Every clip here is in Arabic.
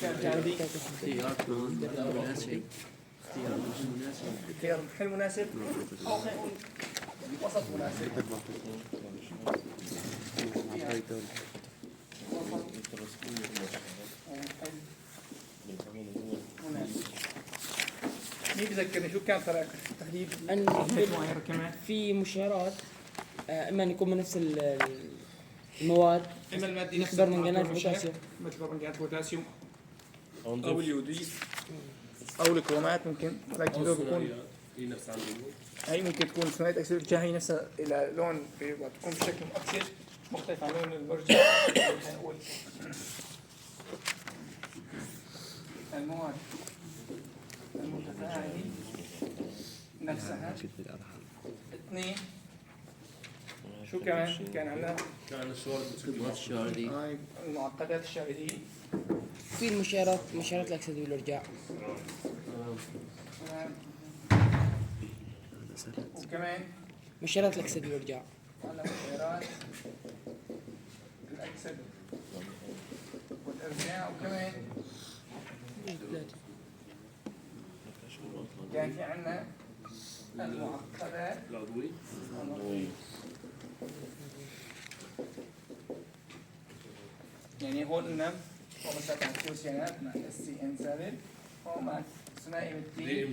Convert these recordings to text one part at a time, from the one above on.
اختيار مناسب. اختيار حل مناسب أو خلينا نقول وسط مناسب. مين بذكرني شو كان فرق تحديد معينة كمان؟ في مشعرات اما ان يكون من نفس المواد، اما المادي نفس برمنجانات البوتاسيوم، مثل برمنجانات البوتاسيوم او اليوديد او الكرومات ممكن، لكن هذول بيكون هي ممكن تكون ثنائية اكسيد الارجاع هي نفسها الى لون تكون بشكل مؤكسد مختلف عن لون المرجع. نقول المواد المتفاعلة نفسها. اثنين شو كمان كان عندنا؟ كان الشواردي المعقدات الشاردية. في مشعرات الاكسده والارجاع، وكمان مشعرات الاكسده والارجاع. على مشعرات الأكسدة والإرجاع. وكمان كان في عندنا المعقدات العضوية. يعني هون قلنا هو مثلا مع الكوسيانات مع السي ان سالب، هو مع ثنائي التي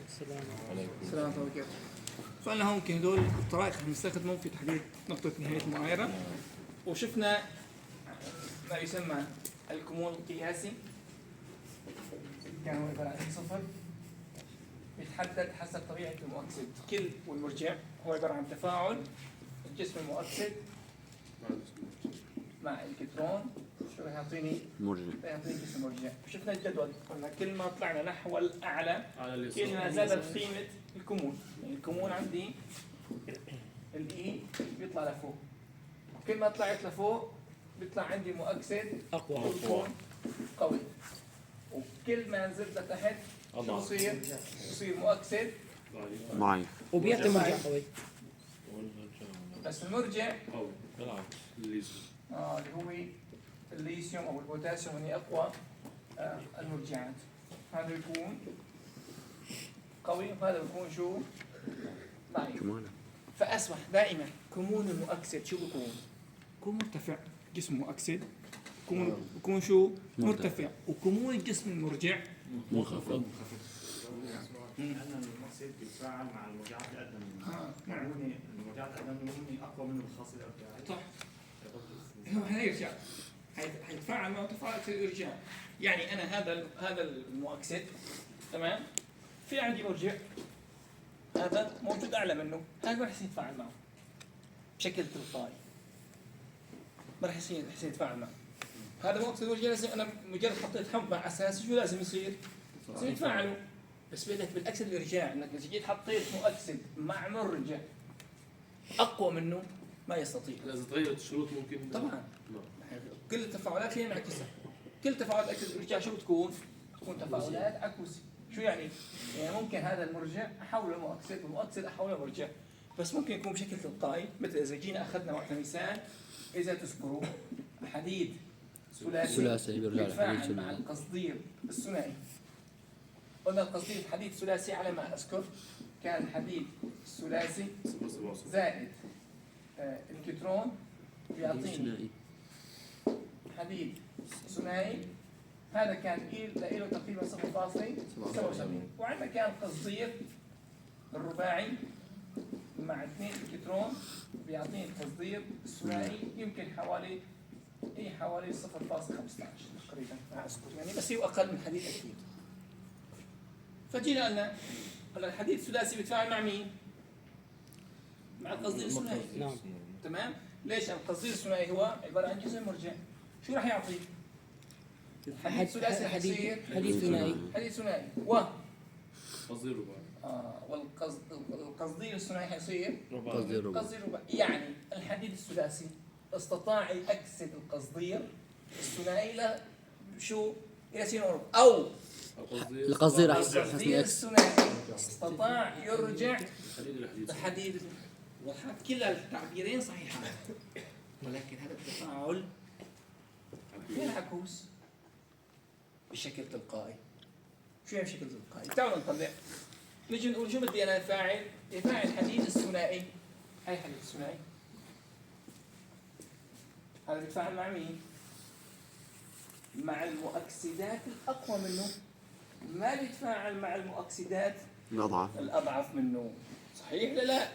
السلام عليكم. فقلنا هون ممكن هدول الطرائق اللي بنستخدمهم في تحديد نقطة نهاية معايرة. وشفنا ما يسمى الكمون القياسي، كان هو عبارة عن صفر بيتحدد حسب طبيعة المؤكسد كل والمرجع. هو عبارة عن تفاعل الجسم المؤكسد مع الكترون. شو راح يعطيني؟ مرجع. راح يعطيني جسم مرجع. شفنا الجدول قلنا كل ما طلعنا نحو الأعلى كل ما زادت قيمة الكمون. يعني الكمون عندي الإي بيطلع لفوق، كل ما طلعت لفوق بيطلع عندي مؤكسد اقوى ويكون قوي، وكل ما نزلت لتحت شو بصير مؤكسد ضعيف وبيعطي مرجع قوي. بس المرجع بالعكس اللي هو الليثيوم او البوتاسيوم هي اقوى المرجعات. هذا يكون قوي وهذا يكون شو؟ ضعيف. فاصبح دائما كمون المؤكسد شو بيكون؟ بيكون مرتفع. جسم مؤكسد بيكون شو؟ مرتفع. وكمون الجسم المرجع منخفض. لأن المؤكسد بيتفاعل مع المرجعات الأقدم منه. يعني المرجعات الأقدم منه أقوى منه بالخاصية الأرجاعية. صح. هو حيرجع حيتفاعل مع تفاعل الارجاع. يعني انا هذا المؤكسد تمام، في عندي مرجع هذا موجود اعلى منه، هذا ما راح يتفاعل معه بشكل تلقائي، ما راح يتفاعل معه. هذا مؤكسد مرجع لازم انا مجرد حطيت حمض مع اساس شو لازم يصير؟ يتفاعلوا. بس بدك بالاكسد الارجاع انك اذا جيت حطيت مؤكسد مع مرجع اقوى منه ما يستطيع. إذا تغيرت الشروط ممكن طبعا كل التفاعلات هي معكسة. كل تفاعلات أكسد الارجاع شو بتكون؟ تكون تفاعلات عكوسية. شو يعني؟ يعني ممكن هذا المرجع أحوله مؤكسد والمؤكسد أحوله مرجع، بس ممكن يكون بشكل تلقائي. مثل إذا جينا أخذنا وقت مثال، إذا تذكروا حديد ثلاثي يتفاعل مع القصدير الثنائي. قلنا القصدير حديد ثلاثي على ما أذكر كان حديد ثلاثي زائد الكترون بيعطيني حديد ثنائي. هذا كان له تقريبا 0.77. وعندنا كان قصدير الرباعي مع 2 الكترون بيعطيني القصدير الثنائي يمكن حوالي 0.15 تقريبا ما اذكر يعني، بس هو اقل من حديد اكيد. فجينا قلنا الحديد الثلاثي بيتفاعل مع مين؟ مع القصدير الثنائي. نعم تمام. ليش؟ القصدير الثنائي هو عباره عن جسم مرجع. شو راح يعطي؟ حديد ثلاثي حيصير حديد ثنائي. حديد ثنائي و قصدير رباعي. والقصدير الثنائي حيصير قصدير رباعي. قصدير رباعي. يعني الحديد الثلاثي استطاع يأكسد القصدير الثنائي الى شو؟ الى سين قرب، او القصدير راح القصدير الثنائي استطاع يرجع الحديد. كلا التعبيرين صحيحان. ولكن هذا التفاعل ينعكس بشكل تلقائي. شو يعني بشكل تلقائي؟ تعالوا نطلع، نجي نقول شو بدي انا افاعل؟ افاعل الحديد الثنائي. هاي الحديد الثنائي هذا بيتفاعل مع مين؟ مع المؤكسدات الأقوى منه، ما بيتفاعل مع المؤكسدات الأضعف منه. صحيح ولا لا؟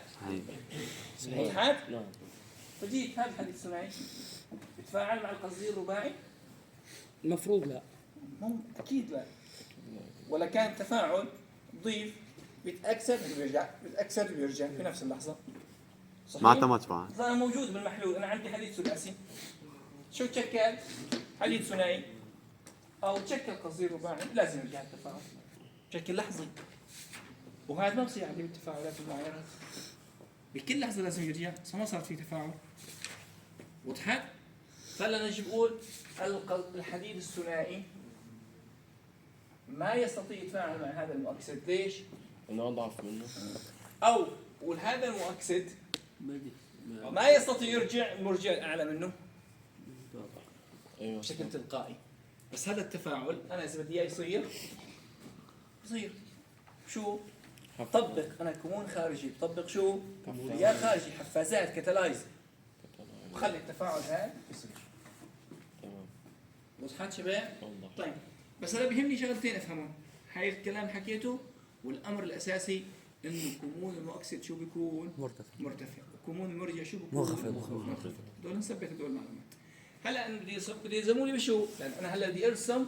صحيح. وضحت؟ نعم. فجيت هذا الحديد الثنائي بيتفاعل مع القصدير الرباعي؟ المفروض لا. أكيد لا. ولا كان تفاعل ضيف بيتأكسد وبيرجع، بيتأكسد وبيرجع في نفس اللحظة. صحيح؟ معناتها ما تفاعل. إذا موجود بالمحلول، أنا عندي حديد ثلاثي، شو تشكل؟ حديد ثنائي أو تشكل قصدير رباعي، لازم يرجع التفاعل بشكل لحظي. وهذا ما بصير عندي بالتفاعلات المعايرات، بكل لحظة لازم يرجع، ما صار في تفاعل. وضحت؟ فهلا نجي بقول الحديد الثنائي ما يستطيع يتفاعل مع هذا المؤكسد. ليش؟ انه اضعف منه. أو هذا المؤكسد ما يستطيع يرجع المرجع الأعلى منه ايوه بشكل تلقائي. بس هذا التفاعل أنا إذا بدي إياه يصير شو؟ طبق أنا كمون خارجي، بطبق شو؟ يا خارجي حفازات كاتالايز، وخلي التفاعل هذا يصير. تمام. وضحت شباب؟ وضح. طيب بس أنا بيهمني شغلتين أفهمهم. هاي الكلام حكيته، والأمر الأساسي إنه كمون المؤكسد شو بيكون؟ مرتفع. وكمون المرجع شو بيكون؟ منخفض. دول نثبت هدول المعلومات. هلا أنا بدي يلزموني بشو؟ لأن أنا هلا بدي أرسم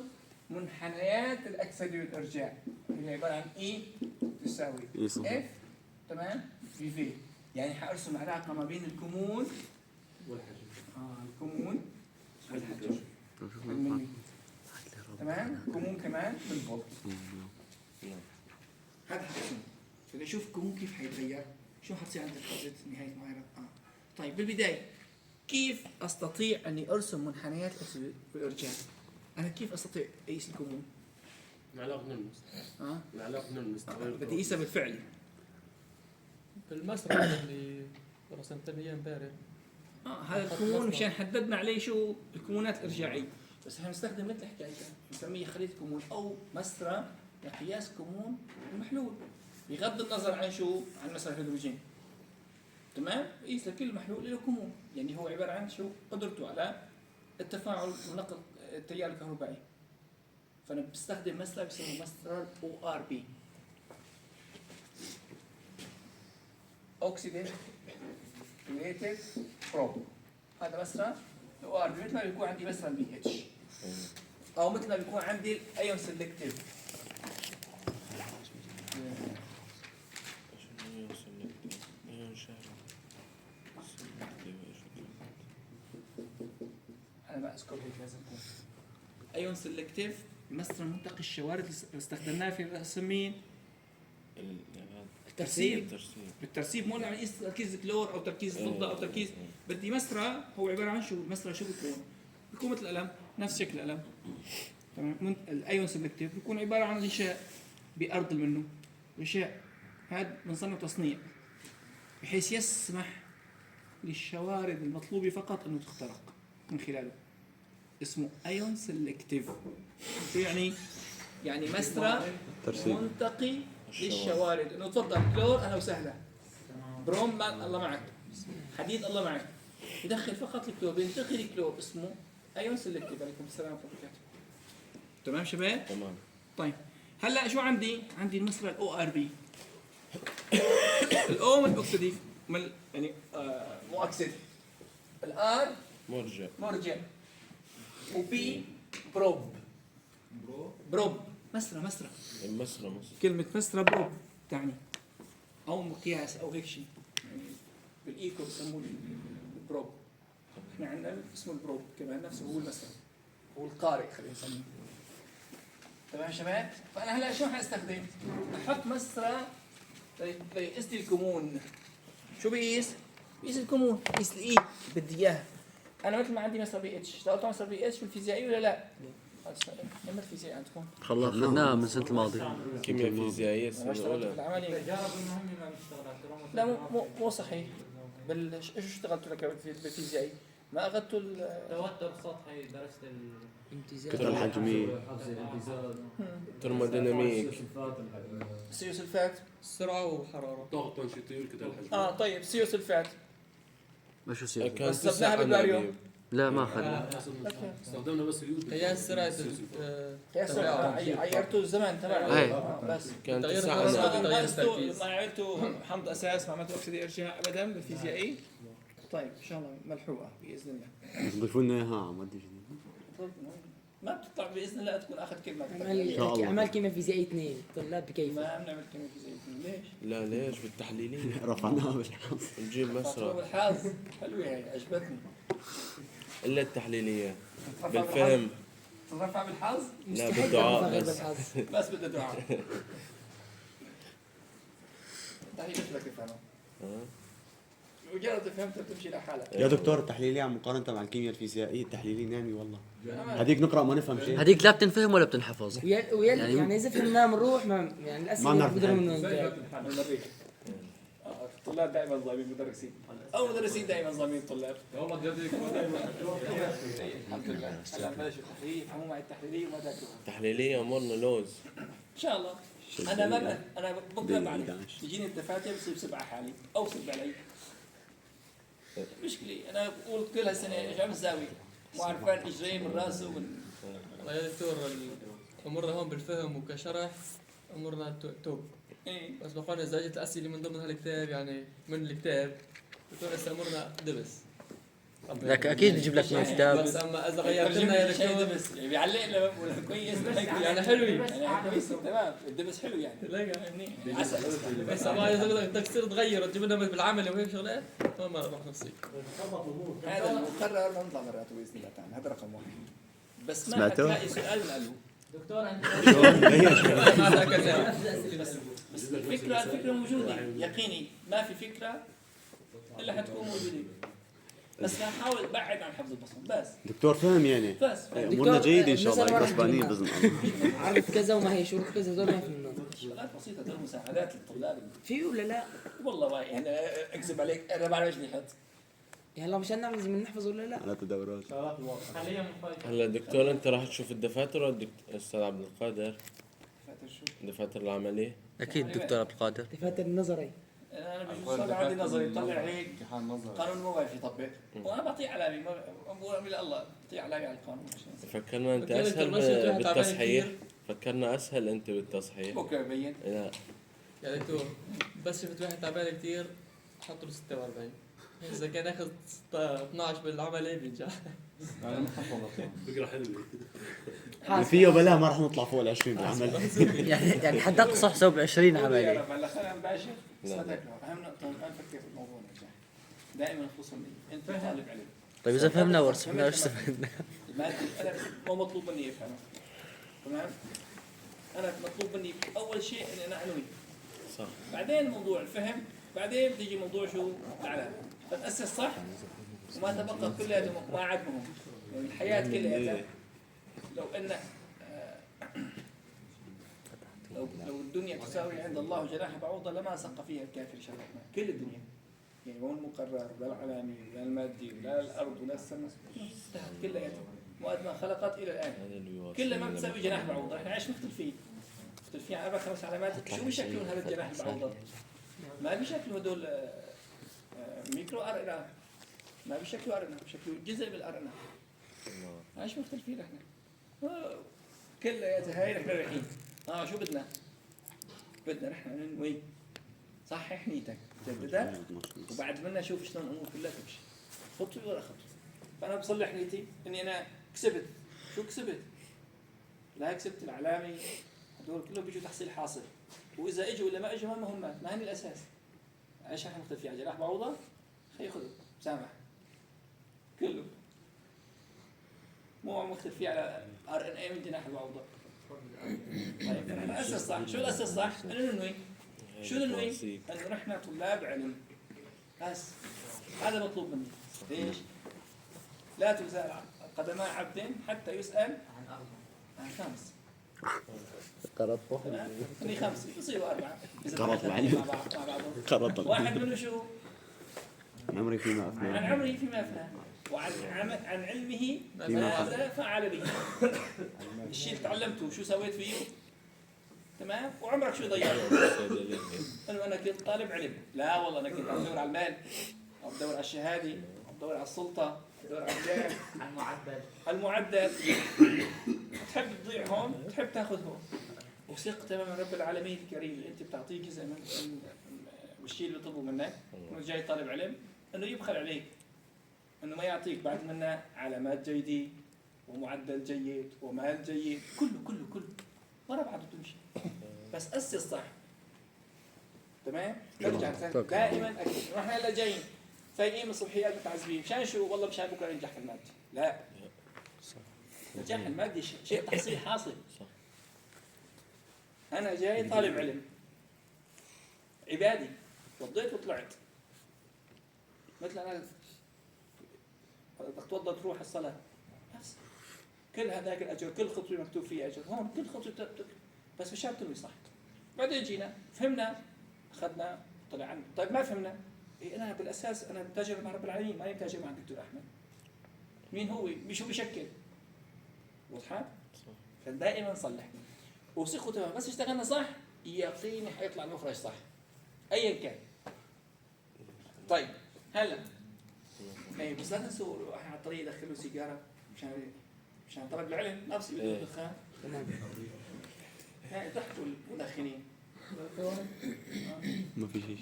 منحنيات الأكسدة والإرجاع، اللي عبارة عن E تساوي F تمام في V. يعني حأرسم علاقة ما بين الكمون والحجم. الكمون والحجم بالملي. تمام؟ كمون كمان بالفولت. هذا حأرسم. بدي أشوف الكمون كيف حيتغير، شو حتصير عند الحاجة نهاية معايرة. طيب بالبداية كيف أستطيع أني أرسم منحنيات الأكسدة والإرجاع؟ أنا كيف أستطيع أقيس الكمون؟ العلاقة نلمس. العلاقة نلمس. بدي أقيسها بالفعلي. بالمسرح اللي رسمت لي اياه امبارح. هذا الكمون مشان حددنا عليه شو الكمونات الإرجاعية. بس احنا بنستخدم مثل حكايتها بنسميه خليط كمون أو مسرة لقياس كمون المحلول، بغض النظر عن شو؟ عن مسرة الهيدروجين. تمام؟ بقيس لكل محلول له كمون، يعني هو عبارة عن شو؟ قدرته على التفاعل ونقل التيار الكهربائي. فأنا بستخدم مسرة بيسموها مسرة ORB Oxidative Related Probe. هذا مسرة ORB مثل ما بيكون عندي مسرة BH، أو مثل ما بيكون عندي الأيون سيلكتيف. أنا ما أذكر هيك لازم يكون أيون سيلكتيف. مسرة منتقي الشوارد اللي استخدمناه في رسم مين؟ الترسيب. بالترسيب مو عم نقيس تركيز الكلور او تركيز الفضه او تركيز. بدي مسرة هو عباره عن شو؟ المسرة شو بيكون مثل القلم، نفس شكل القلم. تمام. الايون سيلكتيف بيكون عباره عن غشاء بأرض منه، غشاء هذا بنصنع تصنيع بحيث يسمح للشوارد المطلوبه فقط انه تخترق من خلاله. اسمه ايون سيلكتيف. شو يعني؟ يعني مسرة منتقي للشوارد. انه تفضل كلور اهلا وسهلا، بروم الله معك، حديد الله معك، يدخل فقط الكلور، بينتقي الكلور. اسمه ايون سيلكتيف. عليكم السلام ورحمه الله وبركاته. تمام شباب؟ تمام. طيب هلا شو عندي؟ عندي المسرة ORB. الأو من أكسديف يعني مؤكسد، الآر مرجع، وبي بروب. مسرة كلمة مسرة بروب تعني أو مقياس أو هيك شيء، يعني بالإيكو بسموه البروب. احنا عندنا اسمه البروب كمان، نفسه هو المسرة، هو القارئ خلينا نسميه. تمام شباب؟ فأنا هلا شو حاستخدم؟ أحط مسرة ليقيس لي الكمون. شو بيقيس؟ بيقيس الكمون، بيقيس الإي بدي إياها. أنا مثل ما عندي مسرة BH، اشتغلت على مسرة BH بالفيزيائي ولا لا؟ لما الفيزياء عندكم؟ خلصناها من السنة الماضية. كيمياء فيزيائية السنة الأولى. لا مو صحيح. ايش اشتغلت لك بالفيزيائي؟ ما اخذتوا توتر سطحي درجة امتزاج كتلة الحجمية ترموديناميك السيوسلفات. سرعة وحرارة. ضغط تنشيطي كده الحجم. طيب السيوسلفات ما شو سير؟ كان حسبناها 9 بالباريوم. أنابيب. لا ما أخذنا. استخدمنا بس اليود. قياس سرعة عيرتوا الزمن تبعه. إيه. بس كان تغيير 9 الحرارة. أنابيب. تغيير التركيز. ما عملتوا حمض اساس، ما عملتوا اكسيد ارجاع ابدا بالفيزيائي. طيب ان شاء الله ملحوقه باذن الله. ضيفوا لنا إياها ما أدري ما بتطلع باذن الله تكون اخذ كلمه. أعمال كيمياء فيزيائيه 2 طلاب بكيف. ما بنعمل كلمه فيزيائيه. ليش؟ لا ليش بالتحليلية رفعناها بالحظ. نجيب مسرح الحظ حلوه هي عجبتني. إلا التحليلية بالفهم. ترفع بالحظ لا بالدعاء غير بس. بالحظ. بس بدها دعاء. تعالي مثلك تفهمها. مجرد فهمتها بتمشي لحالك. يا دكتور التحليلية مقارنة مع الكيمياء الفيزيائية التحليلية نامي والله. هذيك نقرأ ما نفهم شيء. هذيك لا بتنفهم ولا بتنحفظ. يعني اذا فهمناه بنروح ما يعني ما الاسئله بنعرف بقدروا نحل. منه. الطلاب دائما ظالمين مدرسين او مدرسين دائما ظالمين الطلاب. والله جد يكون دائما الحمد لله. هلا بلشوا التحليل، يفهموا معي التحليليه وما ذاكروها. تحليلية أمورنا لوز. ان شاء الله. انا بكره بعرف تجيني الدفاتر بصير بسبعه حالي او بسب علي. مشكله انا بقول كل هالسنه ايش عم تساوي؟ مو عارفان اجري من راسه ومن والله يا دكتور أمورنا هون بالفهم وكشرح أمورنا توب. ايه. بس بقارن إذا جت الأسئلة من ضمن هالكتاب يعني من الكتاب بكون هسه أمورنا دبس. لك اكيد بجيب لك من الكتاب. بس أما إذا غيرت لنا يا دكتور دبس يعني بيعلق لنا بقول كويس يعني حلو. يعني كويس تمام الدبس حلو يعني. منيح عسل. بس ما إذا بدك تصير تغير تجيب لنا بالعمل وهيك شغلات ما راح نفسي. هذا المقرر ما نطلع مراته باذن الله تعالى. هذا رقم واحد. بس ما سمعتوا؟ حتلاقي سؤال من قالوا. دكتور أنت ما كذا. بس الفكرة موجودة يقيني. ما في فكرة إلا حتكون موجودة. بس نحاول بعد عن حفظ البصم بس. دكتور فهم يعني. بس أمورنا جيدة إن شاء الله. مثلاً كسبانين واحد بإذن الله. عرف كذا وما هي شروط كذا هذول ما فهمنا. شغلات بسيطة دول مساعدات للطلاب. في ولا لا؟ والله ما يعني أكذب عليك أنا بعرف إيش نحط. هلا مشان نعمل لازم نحفظ ولا لا؟ على تدورات. حاليا مفاجأة. هلا دكتور أنت راح تشوف الدفاتر ولا الأستاذ عبد القادر؟ فاتر شو؟ الدفاتر العملية؟ اكيد دكتور عبد القادر. دفاتر النظري. أنا بجوز عندي نظري طلع هيك قانون ما بعرف يطبق وأنا بعطيه علامة ما بقول من الله بعطيه علامة على القانون. فكرنا أنت فكرت أسهل المشي تروح تعبان بالتصحيح. كتير. فكرنا أسهل أنت بالتصحيح. بكرة ببين. لا يا دكتور بس شفت واحد تعبان كتير حط له 46 إذا كان ياخذ 12 بالعملية بينجح. فكرة حلوة. فيه بلا ما راح نطلع فوق ال20 بالعمل. يعني حد اقصى حساب 20 عمليه. هلا خلينا نباشر. بس لا. ما تاكلوا. أهم نقطة ما نفكر في الموضوع نرجع. دائما خصوصا أنت طالب علم. طيب اذا فهمنا ورسمنا ايش استفدنا؟ المادة أنا ما مطلوب مني أفهمها. تمام؟ أنا مطلوب مني أول شيء إني أنا أنوي. صح. بعدين موضوع الفهم، بعدين بتيجي موضوع شو العلامة. فتأسس صح وما تبقى كلها ما عاد مهم. يعني الحياة كلها لو أن لو الدنيا تساوي عند الله جناح بعوضة لما سق فيها الكافر شرفنا. كل الدنيا. يعني مو المقرر ولا العلامي ولا المادي ولا الأرض ولا السماء انتهت كلها وقت ما خلقت إلى الآن. كلها ما بتساوي جناح بعوضة. إحنا عايش مختلفين. مختلفين على 4-5 علامات. شو بيشكلون هذا الجناح البعوضة؟ ما بيشكلوا هدول ميكرو ار ما بيشكلوا ار بيشكلوا جزء بالار عايش مختلفين احنا. كلها هاي نحن رايحين. شو بدنا؟ بدنا نحن ننوي صحح نيتك جددها وبعد منا شوف شلون الامور كلها تمشي خطوه ورا خطوه. فانا بصلح نيتي اني انا كسبت. شو كسبت؟ لا كسبت العلامه هدول كلهم بيجوا تحصيل حاصل واذا اجوا ولا ما اجوا ما مهمات ما هن الاساس. ايش احنا مختلفين على جناح بعوضه؟ خي خذوا سامح كله مو مختلفين على ار ان اي من جناح البعوضه. طيب الاساس صح. شو الاساس صح؟ انه ننوي. شو ننوي؟ انه نحن طلاب علم بس هذا مطلوب مني. ليش؟ لا تزال قدما عبد حتى يسأل عن 5. قرض خلي 5 يصيروا 4 إذا قرض مع بعضهم. قرض واحد منه شو؟ عمري فيما أفهم. عن عمري فيما أفهم. عن علمه ماذا فعل به. الشيء اللي تعلمته شو سويت فيه؟ تمام؟ وعمرك شو ضيعته؟ انه انا كنت طالب علم، لا والله انا كنت عم بدور على المال، عم بدور على الشهاده، عم بدور على السلطه، عم بدور على الجاه، على المعدل. تحب تضيع هون، تحب تاخذ هون. وثق تماما رب العالمين الكريم اللي انت بتعطيه جزء من الشيء اللي بيطلبه منك، انه جاي طالب علم، انه يبخل عليك، انه ما يعطيك بعد منا علامات جيده ومعدل جيد ومال جيد، كله ورا بعضه تمشي. بس اسس صح. تمام؟ ترجع دائما اكيد. نحن هلا جايين فايقين من الصبحيات متعذبين، مشان شو؟ والله مشان بكره ننجح في المادة. لا. النجاح المادي شيء تحصيل حاصل. أنا جاي طالب علم عبادي، وضيت وطلعت. مثل أنا بدك توضى تروح الصلاة، نفس كل هذاك الأجر، كل خطوة مكتوب فيها أجر، هون كل خطوة بس مشان تنوي صح. بعدين جينا فهمنا، أخذنا طلعنا. طيب ما فهمنا، إيه أنا بالأساس أنا بتاجر مع رب العالمين، ما بتاجر مع الدكتور أحمد. مين هو؟ بشو بشكل؟ وضحت؟ فدائما نصلح وثقوا تمام. بس اشتغلنا صح يقيني حيطلع المخرج صح ايا كان. طيب هلا بس لا تنسوا احنا على الطريق يدخلوا سيجاره مشان طلب العلم، ما بصير يدخلوا دخان. تمام. يعني ضحكوا المدخنين. ما في شيء.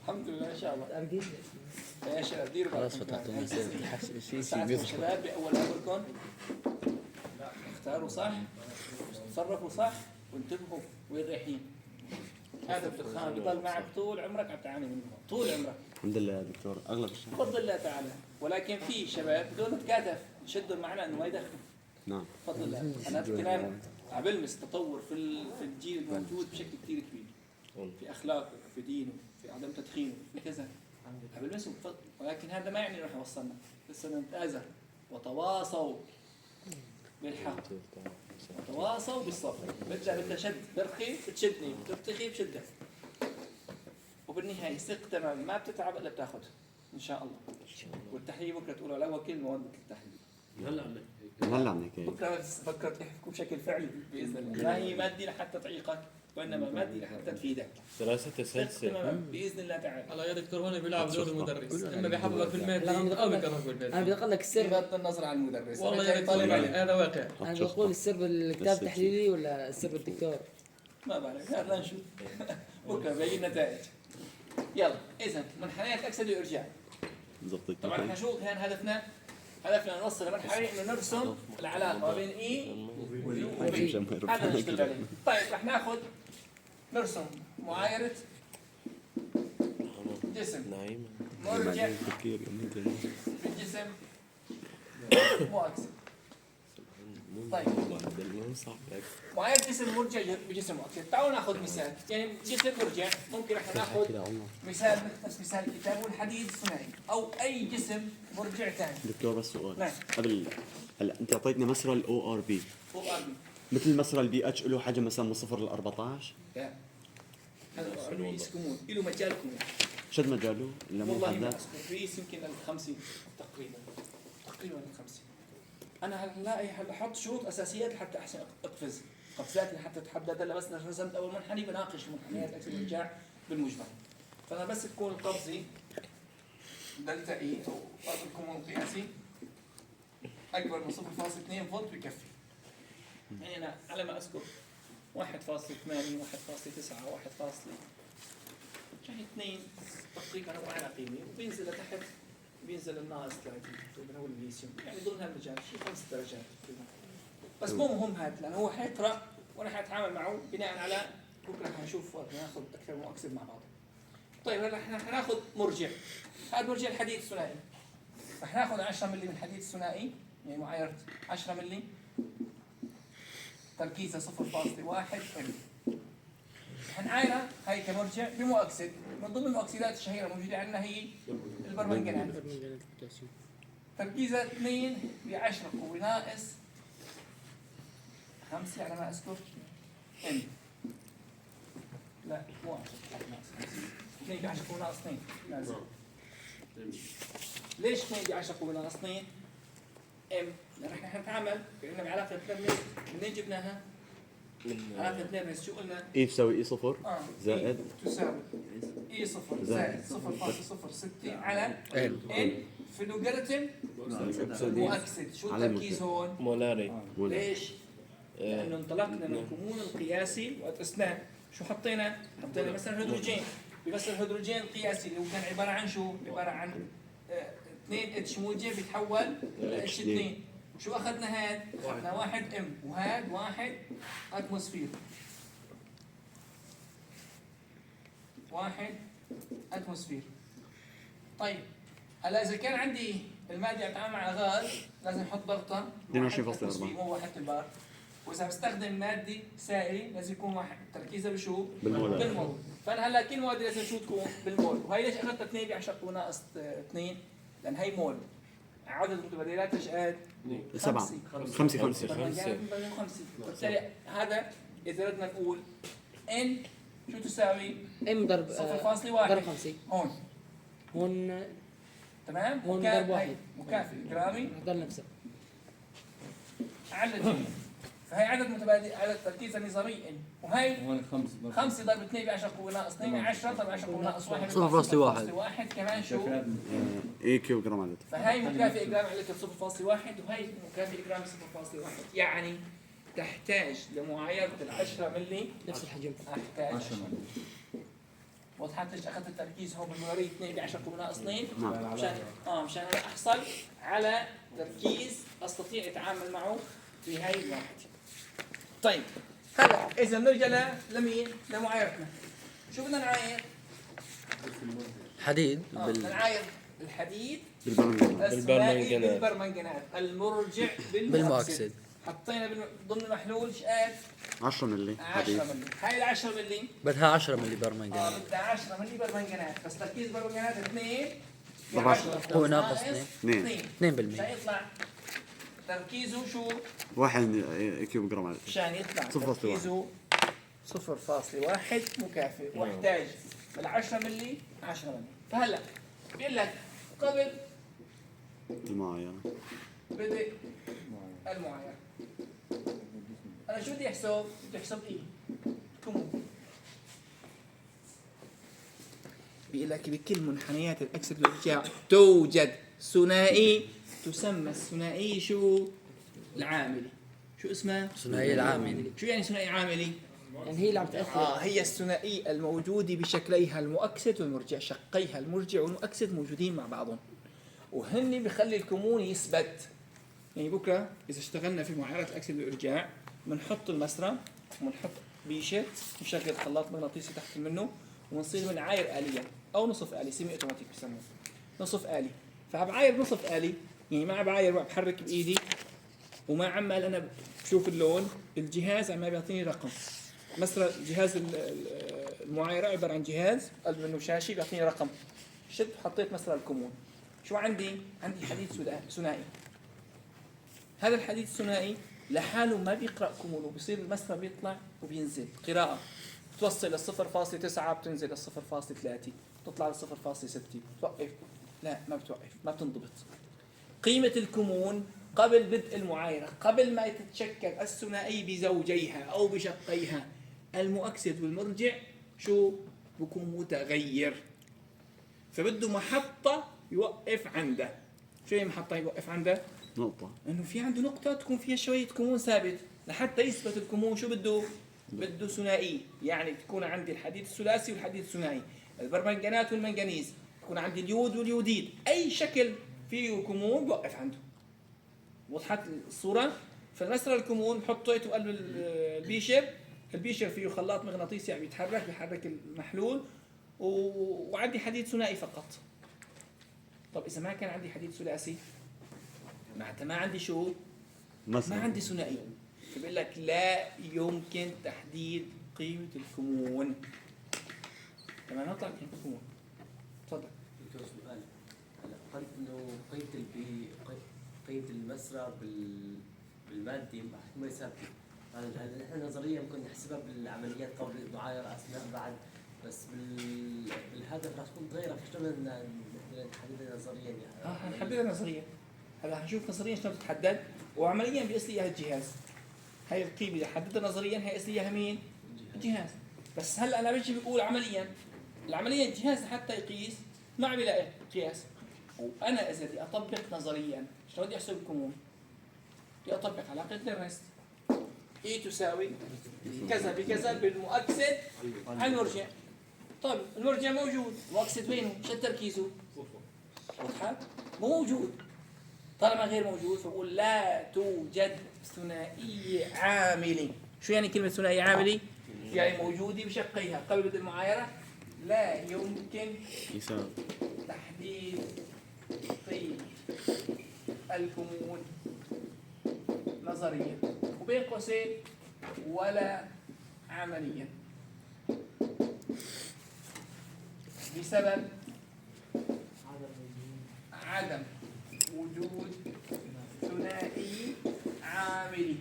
الحمد لله ان شاء الله. يا شباب ديروا خلاص فتحتوا شيء شباب باول امركم اختاروا صح، تصرفوا صح، وانتبهوا وين رايحين. هذا الدخان بضل معك طول عمرك، عم تعاني منه طول عمرك. الحمد لله يا دكتور اغلب الشيء بفضل الله تعالى. ولكن في شباب بدون نتكاتف نشدوا معنا انه ما يدخنوا. نعم بفضل الله. انا الكلام عم بلمس تطور في الجيل الموجود بشكل كثير كبير، في اخلاقه، في دينه، في عدم تدخينه، في كذا. عم بلمسه بفضل. ولكن هذا ما يعني انه وصلنا. لسه نتآزر وتواصوا بالحق وتواصوا بالصبر. بدها شد برخي بتشدني، بترتخي بشدك. وبالنهايه ثق تماما ما بتتعب الا بتاخذ ان شاء الله. والتحليل بكره تقولوا على اول كلمه وين التحليل. هلا عندك بكره بكره تحكوا بشكل فعلي باذن الله. ما هي مادي لحتى تعيقك، وانما مادي لحتى تفيدك. دراسة تسلسل تماما باذن الله تعالى. هلا يا دكتور هون بيلعب دور المدرس، اما بيحببك في المادة او بيكرهك بالمادة. انا بدي اقول لك السر، بغض النظر عن المدرس. والله يا دكتور هذا واقع. انا بقول السر بالكتاب التحليلي ولا السر بالدكتور؟ ما بعرف، هذا نشوف بكره بين النتائج. يلا اذا منحنيات الاكسده والارجاع. ضبطك طبعا احنا شو كان هدفنا نوصل لمرحله انه نرسم العلاقه ما بين اي وبي. هذا نشتغل عليه. طيب رح ناخذ نرسم معايره جسم نعيم مرجع تفكير بالجسم مؤكسد. طيب معايره جسم مرجع بجسم مؤكسد. تعالوا ناخذ مثال. يعني جسم مرجع ممكن احنا ناخذ مثال نفس مثال الكتاب والحديد الثنائي او اي جسم مرجع ثاني. دكتور بس سؤال نعم. قبل هلا انت اعطيتنا مسرى الاو ار بي مثل مسرى البي اتش له حجم مثلا من 0 ل 14. لا هذا يسكمون له مجال كمون. شد مجاله الا مو والله ما محدد. اذكر رئيس يمكن ال 50 تقريبا ال 50. انا هلا احط شروط اساسيات لحتى احسن اقفز قفزات لحتى تحدد. هلا بس رسمت اول منحني بناقش منحنيات اكسد الارجاع بالمجمل. فانا بس تكون القفزه دلتا اي او فرق الكمون القياسي اكبر من 0.2 فولت بكفي. يعني انا على ما اذكر 1.8 1.9 2 تقريبا هو على قيمه، وبينزل لتحت بينزل الناقص 30 تقريبا هو الليثيوم، يعني ضمن هالمجال شيء 5 درجات تقريبا. بس مو مهم هذا لانه هو حيقرا وانا حاتعامل معه بناء على بكره حنشوف وقت ناخذ اكثر مؤكسد مع بعض. طيب هلا احنا حناخذ مرجع. هذا مرجع الحديد الثنائي. رح ناخذ 10 ملي من الحديد الثنائي، يعني معايره 10 ملي تركيزها 0.1 ملي. حنعايرها هي كمرجع بمؤكسد من ضمن المؤكسدات الشهيره الموجوده عندنا هي البرمنجانات. تركيزها 2 ب10 قوه ناقص 5 على ما اذكر ان. لا مو 10 ناقص 5 2 ب10 قوه ناقص 2 لازم ليش 2 ب 10 قوة ناقص 2 ام؟ لأن احنا نتعامل قلنا بعلاقة ليرنز، منين جبناها؟ علاقة ليرنز شو قلنا؟ اي تساوي اي صفر زائد E تساوي اي صفر زائد 0.06 على ان في لوغاريتم مؤكسد. شو على التركيز هون؟ مولاري. ليش؟ لأنه انطلقنا من الكمون القياسي وقسناه. شو حطينا؟ حطينا مثلا هيدروجين. بمثل الهيدروجين القياسي اللي هو كان عبارة عن شو؟ عبارة عن 2 اتش موجب بيتحول ل اتش 2. شو اخذنا هاد؟ اخذنا 1 ام وهاد 1 اتموسفير. 1 اتموسفير. طيب هلا اذا كان عندي الماده يتعامل مع غاز لازم احط ضغطها 22.4 مو 1 البار. واذا بستخدم ماده سائله لازم يكون واحد تركيزها بشو؟ بالمول. بالمول. فانا هلا كل مواد لازم شو تكون؟ بالمول. وهي ليش اخذتها 2 ب 10 قوة ناقص 2؟ لان هي مول. عدد المتبادلات ايش قد؟ 7 5 5 5. بالتالي هذا اذا بدنا نقول ان شو تساوي؟ ام ضرب 0.1 ضرب 5 هون. هون تمام؟ هون ضرب واحد. مكافئ جرامي ضل نفسه. على الجميع. فهي عدد متبادل، عدد تركيز نظامي ان، وهي 5 ضرب 2 ب 10 قوة ناقص 2 10 ضرب 10 قوة ناقص 1 0.1 كمان شو؟ اي كيلو جرام عدد. فهي مكافئ جرام عليك 0.1 وهي مكافئ جرام 0.1. يعني تحتاج لمعايرة 10 ملي نفس الحجم. احتاج 10 ملي. وضحت ليش اخذت التركيز هون بالمولارية 2 ب 10 قوة ناقص 2؟ مشان انا احصل على تركيز استطيع اتعامل معه في هاي الواحد. طيب هلا اذا بنرجع لمين؟ لمعايرتنا. شو بدنا نعاير؟ حديد بدنا نعاير الحديد بالبرمنجانات. المرجع بالمؤكسد. حطينا ضمن المحلول ايش قد؟ 10 ملي 10 ملي. هاي ال 10 ملي بدها 10 ملي برمنجان. بدها 10 ملي برمنجانات. بس تركيز برمنجانات 2 طبعاً. هو ناقص 2 مشان يطلع تركيزه شو؟ 1 كيلو جرام عدد. مشان يطلع 0.1. تركيزه 0.1 مكافئ واحتاج بال 10 ملي 10 ملي. فهلا بيقول لك قبل المعايرة بدء المعايرة أنا شو بدي أحسب؟ بدي أحسب إيه؟ كمون. بيقول لك بكل منحنيات الأكسد الإرجاع توجد ثنائي تسمى الثنائي شو؟ العاملي. شو اسمها؟ ثنائي العاملي. شو يعني ثنائي عاملي؟ يعني هي اللي عم تاثر. هي الثنائي الموجودة بشكليها المؤكسد والمرجع. شقيها المرجع والمؤكسد موجودين مع بعضهم وهن بخلي الكمون يثبت. يعني بكره اذا اشتغلنا في معايره الاكسد والارجاع بنحط المسرى وبنحط بيشه نشغل خلاط مغناطيسي تحت منه ونصير بنعاير آليا او نصف آلي سيمي اوتوماتيك بسموه نصف آلي. فبعاير نصف آلي يعني ما بعاير بحرك بايدي وما عمال انا بشوف اللون. الجهاز عمال بيعطيني رقم. مثلا جهاز المعايره عباره عن جهاز قلب منه شاشه بيعطيني رقم. شد حطيت مثلا الكمون. شو عندي حديد ثنائي. هذا الحديد الثنائي لحاله ما بيقرأ كمون وبصير المسرى بيطلع وبينزل قراءة. بتوصل ل 0.9 بتنزل ل 0.3 تطلع ل 0.6 توقف. لا ما بتوقف ما بتنضبط. قيمة الكمون قبل بدء المعايرة قبل ما تتشكل الثنائي بزوجيها أو بشقيها المؤكسد والمرجع شو بكون متغير. فبده محطة يوقف عنده. شو هي محطة يوقف عنده؟ نقطة. انه في عنده نقطة تكون فيها شوية كمون ثابت لحتى يثبت الكمون. شو بده؟ بده ثنائي. يعني تكون عندي الحديد الثلاثي والحديد الثنائي. البرمنجانات والمنجنيز. يكون عندي اليود واليوديد. أي شكل فيه كمون بوقف عنده. وضحت الصورة؟ فالمسرى الكمون بحطه قلب البيشر. البيشر فيه خلاط مغناطيسي يعني بيحرك المحلول وعندي حديد ثنائي فقط. طب إذا ما كان عندي حديد ثلاثي معناتها ما عندي شو؟ ما عندي ثنائي. فبقول لك لا يمكن تحديد قيمة الكمون. تمام نطلع قيمة الكمون. تفضل. دكتور سؤال. هلا قلت انه قيمة المسرى بالمادي ما ثابتة. هلا نحن نظريا ممكن نحسبها بالعمليات قبل المعايرة اثناء بعد بس بالهدف راح تكون تغير شلون نحددها نظريا يعني. هنحددها نظريا. هلا هنشوف نظريا شلون تتحدد وعمليا بيقيس لي اياها الجهاز. هاي القيمه اللي حددها نظريا هيقيس لي اياها مين؟ الجهاز. بس هلا انا بجي بقول عمليا العمليه الجهاز حتى يقيس ما بيلاقي قياس. وانا اذا بدي اطبق نظريا شلون بدي احسب الكمون؟ بدي اطبق علاقه الريست اي تساوي كذا بكذا بالمؤكسد على المرجع. طيب المرجع موجود، المؤكسد وينه؟ شو تركيزه؟ وضحت؟ مو موجود. طالما غير موجود فبقول لا توجد ثنائية عاملة. شو يعني كلمة ثنائية عاملة؟ يعني موجودة بشقيها. قبل بدء المعايرة لا يمكن يساوي تحديد قيم الكمون نظريا وبين قوسين ولا عمليا بسبب عدم وجود ثنائي عاملي.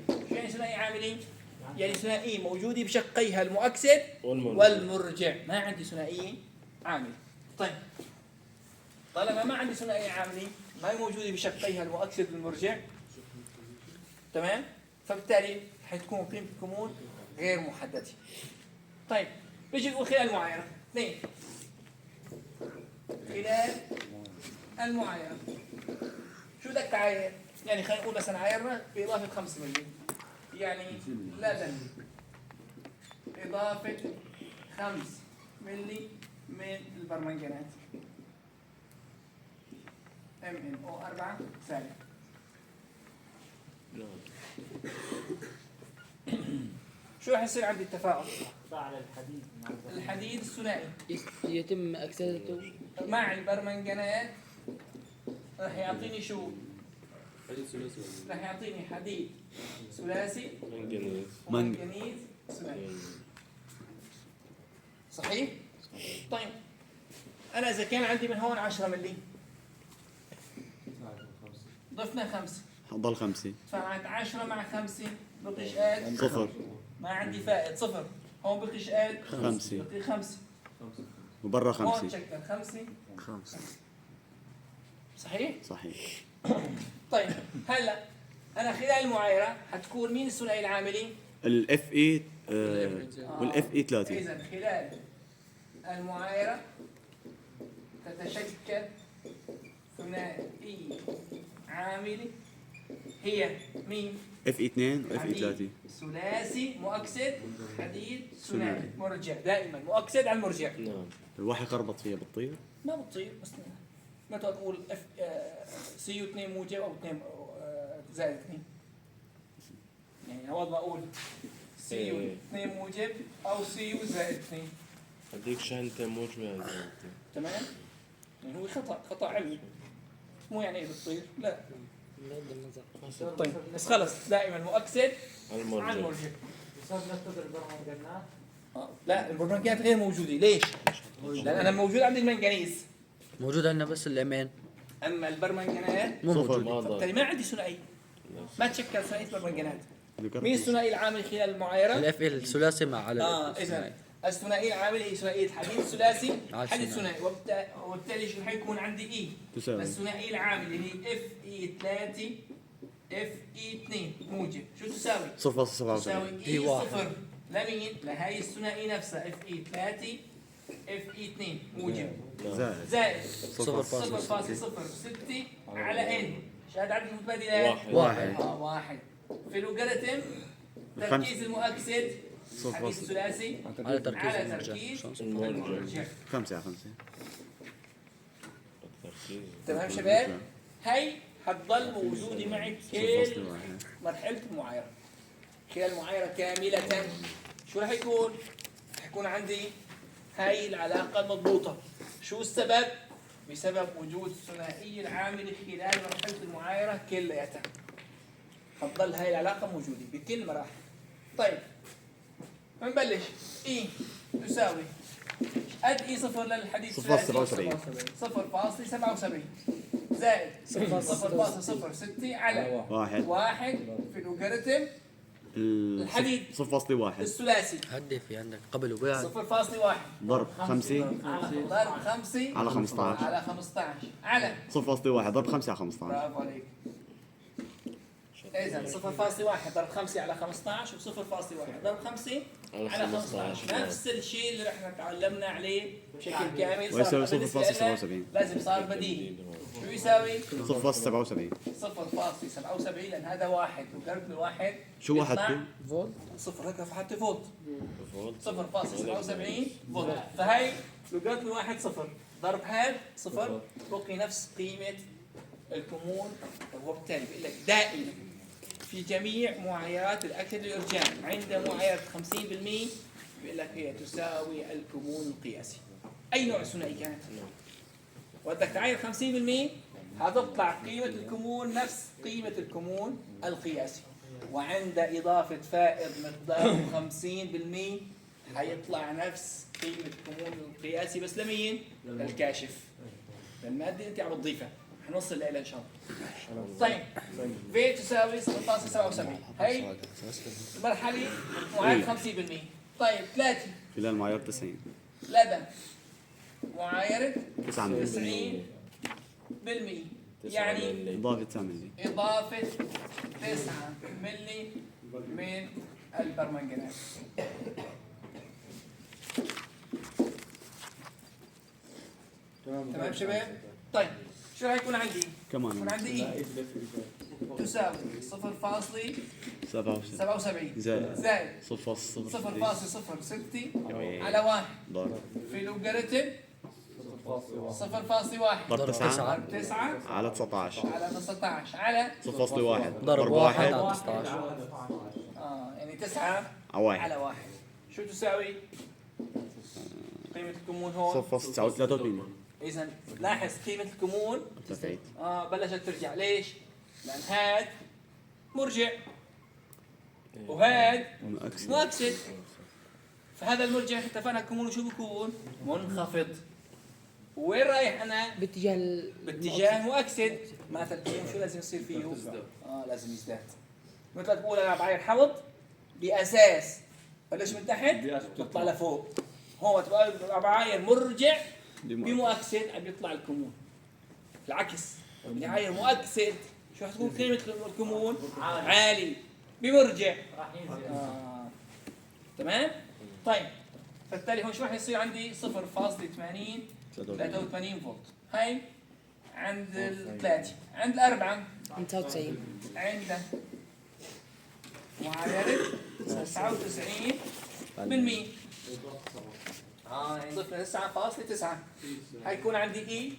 شو يعني ثنائي عاملي؟ يعني ثنائي موجودة بشقيها المؤكسد والمرجع. ما عندي ثنائي عاملي. طيب طالما ما عندي ثنائي عاملي ما هي موجودة بشقيها المؤكسد والمرجع تمام؟ فبالتالي حتكون قيمة الكمون غير محددة. طيب بيجي نقول خلال المعايرة. اثنين خلال المعايرة شو بدك تعاير؟ يعني خلينا نقول مثلا عايرنا بإضافة 5 ملي، يعني لازم إضافة 5 ملي من البرمنجانات MnO4 سالب. شو راح يصير عندي التفاعل؟ فعل الحديد مع الحديد الثنائي يتم اكسدته مع البرمنجانات راح يعطيني شو؟ راح يعطيني حديد ثلاثي ومنجنيز ثنائي. صحيح؟ طيب أنا إذا كان عندي من هون 10 ملي ضفنا 5 ضل 5 فمعنات 10 مع 5 بقيش قد 0 ما عندي فائد 0. هون بقيش قد 5 بقي 5 وبرا هون 5 تشكل 5 5 صحيح؟ صحيح. طيب هلا أنا خلال المعايرة حتكون مين الثنائي العاملي؟ الاف اي والاف اي 3. إذا خلال المعايرة تتشكل ثنائي عاملي هي مين؟ اف اي 2 واف اي حديد 3. ثلاثي مؤكسد حديد ثنائي مرجع. دائما مؤكسد على المرجع. نعم. الواحد خربط فيها بتطير. ما بتصير بس متى تقول اف سي يو 2 موجب او 2 زائد 2 يعني هو ما اقول سي يو 2 موجب او سي يو زائد 2 هديك شحنتين موجبة. تمام؟ يعني هو خطأ علمي مو يعني ايه بتصير لا. طيب بس خلص دائما مؤكسد على المرجع. بسبب نقطة البرمنجانات. لا البرمنجانات غير موجودة. ليش؟ لأن أنا موجود عندي المنجنيز موجود عندنا بس الامين أما البرمنجانات مو موجود. فبالتالي ما عندي ثنائي. ما تشكل ثنائي برمنجانات. مين الثنائي العامل خلال المعايرة؟ الاف ال الثلاثي مع على إذا الثنائي العامل هي ثنائية الحديد الثلاثي على حديد الثنائي. ثنائي وبالتالي شو حيكون عندي إي تساوي الثنائي العامل اللي هي اف اي 3 اف اي 2 موجب شو تساوي؟ 0.77 تساوي هي اي واحد. صفر لمين؟ لهي الثنائي نفسها اف اي 3 اف اي 2 موجب زائد 0.06 على ان. شو هذا عدد المتبادلات؟ واحد في لوغاريتم تركيز المؤكسد حديد ثلاثي على تركيز على المرجع. تركيز المرجع. المرجع. 5 على 5. تمام شباب؟ هي حتضل موجودة معي كل مرحلة المعايرة. خلال المعايرة كاملة شو راح يكون؟ راح يكون عندي هاي العلاقة المضبوطة. شو السبب؟ بسبب وجود الثنائي العامل خلال مرحلة المعايرة كلياتها. حتضل هاي العلاقة موجودة بكل مراحل. طيب بنبلش اي تساوي قد اي صفر للحديد 0.77 0.77 زائد 0.06 على 1 1 في لوغاريتم الحديد 0.1 الثلاثي هدي في عندك قبل وبعد 0.1 ضرب 5 ضرب 5 على 15 على 15 على 0.1 ضرب 5 على 15. برافو عليك. إذا 0.1 ضرب 5 على 15 و 0.1 ضرب 5 على 15 نفس الشيء اللي احنا تعلمنا عليه بشكل كامل. ويساوي صار بالنسبة 0.77. لنا لازم صار بديهي. شو يساوي؟ 0.77. 0.77 لأن هذا واحد وضرب الواحد شو واحد يطلع كل؟ فولت. صفر هيك حتى فولت فولت 0.77 فولت. فهي لو قلت الواحد صفر ضرب هاد صفر بقي نفس قيمة الكمون. وبالتالي بيقول لك دائما في جميع معاييرات الأكد والإرجاع عند معايير 50% بيقول لك هي تساوي الكمون القياسي أي نوع ثنائي كانت. وبدك تعاير 50% هتطلع قيمة الكمون نفس قيمة الكمون القياسي. وعند إضافة فائض مقداره 50% هيطلع نفس قيمة الكمون القياسي بس لمين؟ للكاشف. للمادة أنت عم تضيفها حنوصل لها إن شاء الله. طيب في تساوي 0.77 هي المرحلة معايير 50%. طيب 3 خلال معيار 90 لدى معايرة 9 ملي 90% يعني إضافة 9 ملي. إضافة 9 ملي من البرمنجانات. تمام شباب؟ طيب شو راح يكون عندي؟ يكون كمان عندي إيه؟ تساوي 0.77 زائد 0.06 على 1 ضرب في لوغاريتم 0.1 ضرب 9 ضرب 9 على 19 على 19 على 0.1 ضرب 1 على 19 يعني 9 على على 1 شو تساوي؟ قيمة الكمون هون 0.83 إذا لاحظ قيمة الكمون ارتفعت. بلشت ترجع. ليش؟ لأن هاد مرجع وهاد مؤكسد. فهذا المرجع اتفقنا كمونه شو بيكون؟ منخفض. وين رايح أنا؟ باتجاه مؤكسد. معناتها الكمون شو لازم يصير فيه؟ لازم يزداد. مثل تقول أنا بعاير حوض بأساس بلش من تحت بيطلع لفوق. هو تبقى بعاير مرجع بمؤكسد عم يطلع الكمون. العكس اللي عاير مؤكسد شو رح تكون قيمة الكمون؟ عالي بمرجع راح ينزل. تمام؟ طيب فبالتالي هون شو رح يصير عندي؟ 0.83 فولت. هاي عند الثلاثة. عند الأربعة 95 عند معايرة 99% يعني ضفنا 9.9 هيكون عندي اي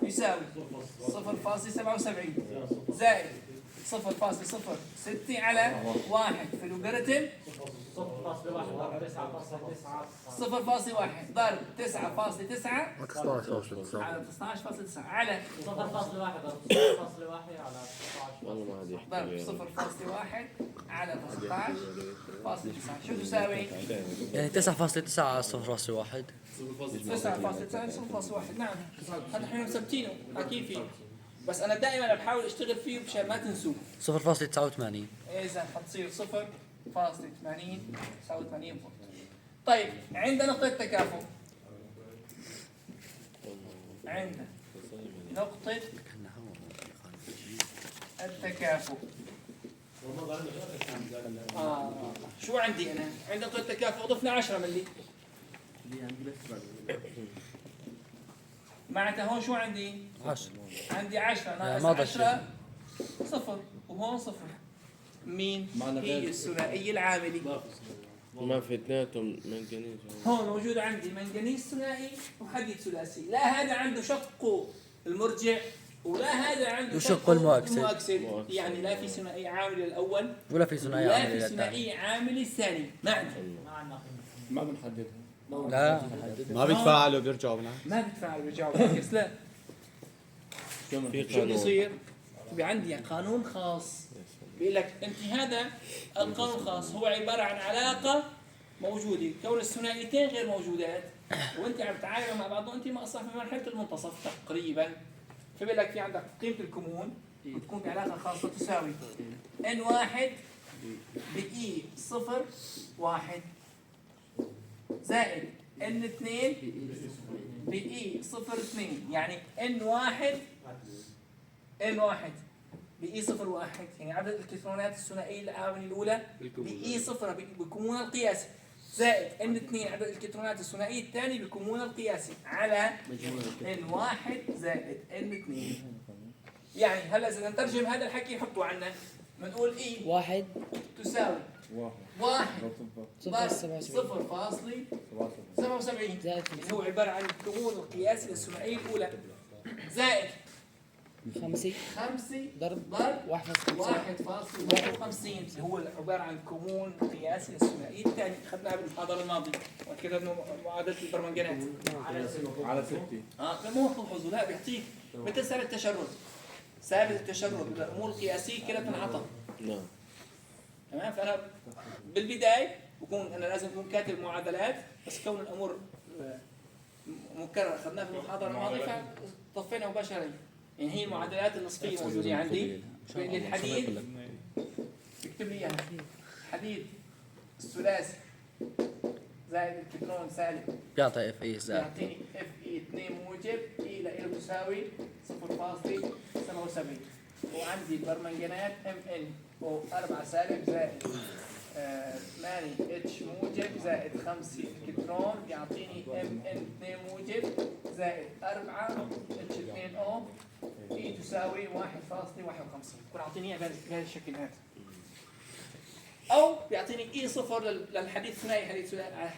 يساوي 0.77 زائد 0.06 على 1 في لوغاريتم 0.1 ضرب 9.9 على 19.9 على 0.1 ضرب 0.1 على 16 والله ما عاد ضرب يحكي 0.1 على 19.9 شو تساوي؟ يعني 9.9 على 0.1 9.9 نعم هذا احنا مثبتينه اكيد فيه بس انا دائما بحاول اشتغل فيه مشان ما تنسوه. 0.89 اذا حتصير 0.89 فولت. طيب عندنا نقطة تكافؤ. عندنا نقطة التكافؤ. شو عندي انا؟ عندي نقطة تكافؤ ضفنا 10 ملي. معناتها هون شو عندي؟ 10 عندي 10 ناقص ما 10 صفر وهون صفر. مين؟ هي الثنائي العاملي. ما في اثنيناتهم منجنيز. هون موجود عندي منجنيز ثنائي وحديد ثلاثي. لا هذا عنده شق المرجع ولا هذا عنده شق المؤكسد. المؤكسد. يعني لا في ثنائي عاملي الأول ولا في ثنائي ولا عاملي في للثاني. ثنائي عاملي الثاني. معنى ما بنحددها. لا ما بيتفاعلوا بيرجعوا بالعكس. ما بيتفاعلوا بيرجعوا بالعكس. لا في شو اللي يصير؟ في عندي قانون خاص بيقول لك انت هذا القانون الخاص هو عباره عن علاقه موجوده كون الثنائيتين غير موجودات وانت عم تعايروا مع بعض وانت ما اصلا في مرحله المنتصف تقريبا. فبيقول لك في عندك قيمه الكمون بتكون بعلاقه خاصه تساوي n1 بإي 0 1 زائد ان 2 بإي 0 2 يعني ان 1 بإي 0 1 يعني عدد الالكترونات الثنائية الآونة الأولى بإي 0 بكمون القياسي زائد ان 2 عدد الالكترونات الثنائية الثاني بكمون القياسي على ان 1 زائد ان 2. يعني هلا إذا نترجم هذا الحكي نحطه عنا بنقول إي 1 تساوي 1 صفر ضرب 0.77 زائد اللي هو عبارة عن الكمون القياسي للثنائية الأولى زائد 5 5 ضرب ضرب 1.51 اللي هو عبارة عن كمون قياسي للثنائية الثاني أخذناها بالمحاضرة الماضية وكتبنا معادلة البرمنجانات على 60. مو تلحظوا لا بيعطيك مثل ثابت التشرد بالأمور القياسية كلها بتنعطى نعم. تمام. فأنا بالبداية بكون أنا لازم أكون كاتب معادلات بس كون الأمور مكررة أخذناها في المحاضرة الماضية فطفينا مباشرة. يعني هي المعادلات النصفية موجودة عندي بين الحديد اكتب لي اياها حديد الثلاثي زائد الكترون سالب بيعطي اف اي زائد يعطيني اف اي 2 موجب اي له تساوي 0.77 وعندي البرمنجانات ام ان او 4 سالب زائد 8 اتش موجب زائد 5 الكترون يعطيني ام ان 2 موجب زائد 4 اتش 2 او اي تساوي 1.51 يكون اعطيني اياها بهذا الشكل هذا. او بيعطيني اي صفر للحديد الثنائي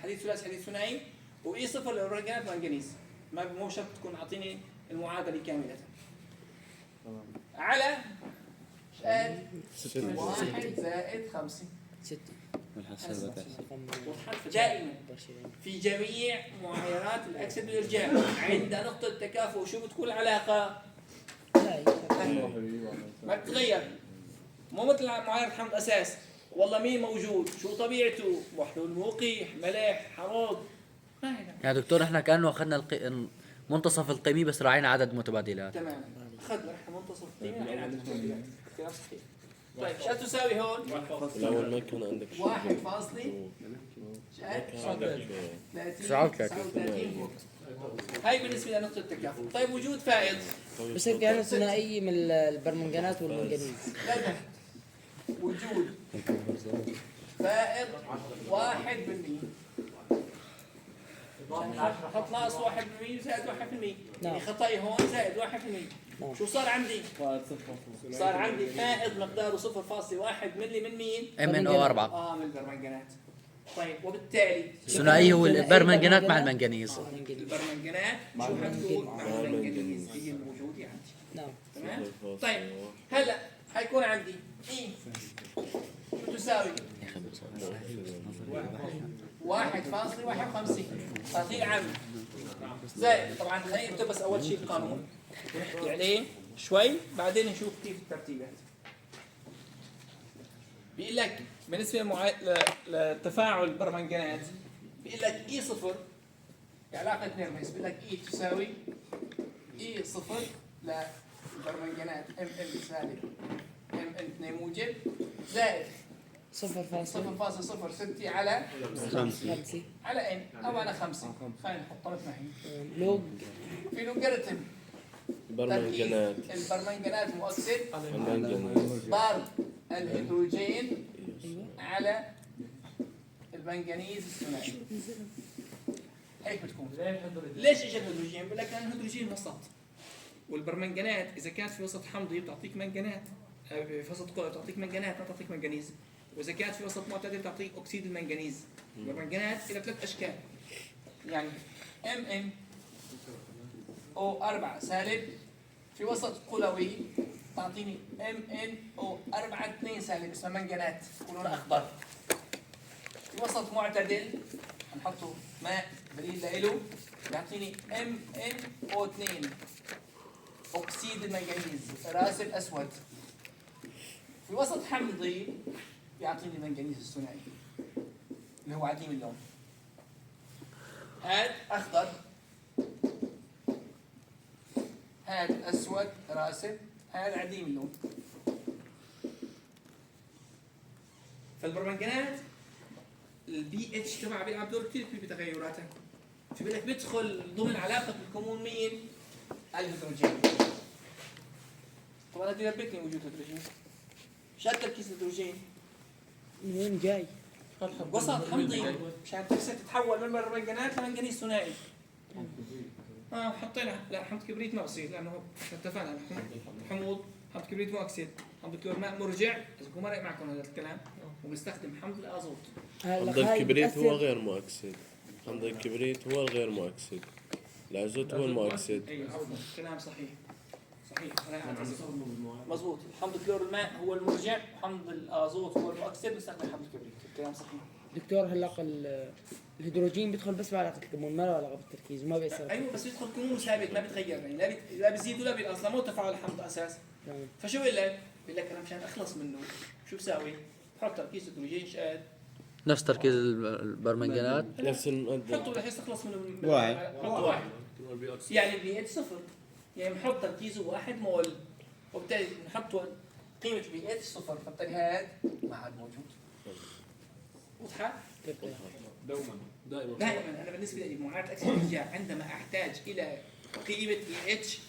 حديد ثلاثي ثنائي واي صفر للبرمنجانات منجنيز. مو شرط تكون اعطيني المعادله كامله على قد 1 زائد 5 6 دائما في جميع معايرات الاكسد والارجاع عند نقطه التكافؤ شو بتكون العلاقه؟ ما بتتغير. مو مثل معايره حمض اساس والله مين موجود شو طبيعته محلول موقي ملح حموض ما هي. يا دكتور احنا كانه اخذنا منتصف القيمي بس راعينا عدد متبادلات. تمام اخذنا احنا منتصف القيمه راعينا عدد المتبادلات كلام صحيح. طيب شو تساوي هون؟ الأول ما كان عندك 39 هاي بالنسبه لنقطه التكافؤ. طيب وجود فائض بس هيك كانت ثنائية من البرمنجانات والمنجنيز. لا وجود فائض 1% حط ناقص 1% زائد 1%. يعني خطأي هون زائد 1%. شو صار عندي؟ صار عندي فائض مقداره 0.1 ملي من مين؟ ام ان او 4 من البرمنجانات. طيب وبالتالي الثنائي هو البرمنجانات مع المنجنيز. البرمنجانات شو حتكون مع المنجنيز هي الموجودة عندي. نعم. تمام؟ طيب هلا حيكون عندي اي تساوي 1.51 تعطيل عام زائد طبعا خلينا نكتب بس اول شيء القانون ونحكي عليه شوي بعدين نشوف كيف الترتيبات. بيقول لك بالنسبه لتفاعل البرمنجانات بيقول لك اي صفر علاقه نيرمس بيقول لك اي تساوي اي صفر للبرمنجانات ام ان سالب ام ان 2 موجب زائد 0.06 على 5 على ان او على 5 خلينا نحطها مثل ما هي لوج في لوغاريتم البرمنجانات البرمنجانات مؤكسد المنجنيز ضرب الهيدروجين على المنجنيز الثنائي. هيك بتكون. ليش اجى الهيدروجين؟ بقول لك لان الهيدروجين وسط والبرمنجانات اذا كانت في وسط حمضي بتعطيك منجنات في وسط قوي بتعطيك منجنات ما بتعطيك منجنيز واذا كانت في وسط معتدل بتعطيك اكسيد المنجنيز. البرمنجانات الى 3 اشكال يعني ام ان او 4 سالب في وسط قلوي تعطيني ام ان او 4 2 سالب اسمها منجنات لونها اخضر. في وسط معتدل هنحطه ماء بديل له يعطيني ام ان او 2 اكسيد المنجنيز راسب اسود. في وسط حمضي يعطيني المنجنيز الثنائي اللي هو عديم اللون. هاد اخضر هاد اسود راسب هاد عديم اللون. فالبرمنجانات البي اتش تبعها بيلعب دور كثير كبير بتغيراتها. فبيقول لك بيدخل ضمن علاقه الكمون مين؟ الهيدروجين. طبعا هذا يربكني وجود هيدروجين. شو تركيز الهيدروجين؟ من وين جاي؟ وسط حمضي مشان تتحول من البرمنجانات لمنجنيز ثنائي. حطينا لا حمض كبريت ما بصير لانه اتفقنا حموض حمض كبريت مؤكسد حمض كلور ماء مرجع. اذا كنت مرق معكم هذا الكلام وبنستخدم حمض الازوت. حمض الكبريت هو غير مؤكسد. حمض الكبريت هو الغير مؤكسد. الازوت هو المؤكسد. ايوه كلام صحيح. صحيح مضبوط. حمض كلور الماء هو المرجع وحمض الازوت هو المؤكسد بنستخدم حمض الكبريت. الكلام صحيح. دكتور هلا الهيدروجين بيدخل بس بعلاقة الكمون ما له علاقة بالتركيز وما بيأثر. ايوه بس بيدخل كمون ثابت ما بيتغير يعني لا بيزيد ولا بينقص مو تفاعل الحمض اساس. فشو بقول لك؟ بقول لك انا مشان اخلص منه شو بساوي؟ بحط تركيز هيدروجين شقد نفس تركيز البرمنجانات. نفس المادة. حطه بحيث اخلص منه واحد. حط واحد يعني البي اتش صفر يعني بنحط تركيزه 1 مول وبالتالي بنحط قيمة البي اتش صفر فبالتالي هذا ما عاد موجود. واضحة؟ دائما انا بالنسبة لي معادلة اكسيد الارجاع عندما احتاج الى قيمة بي اتش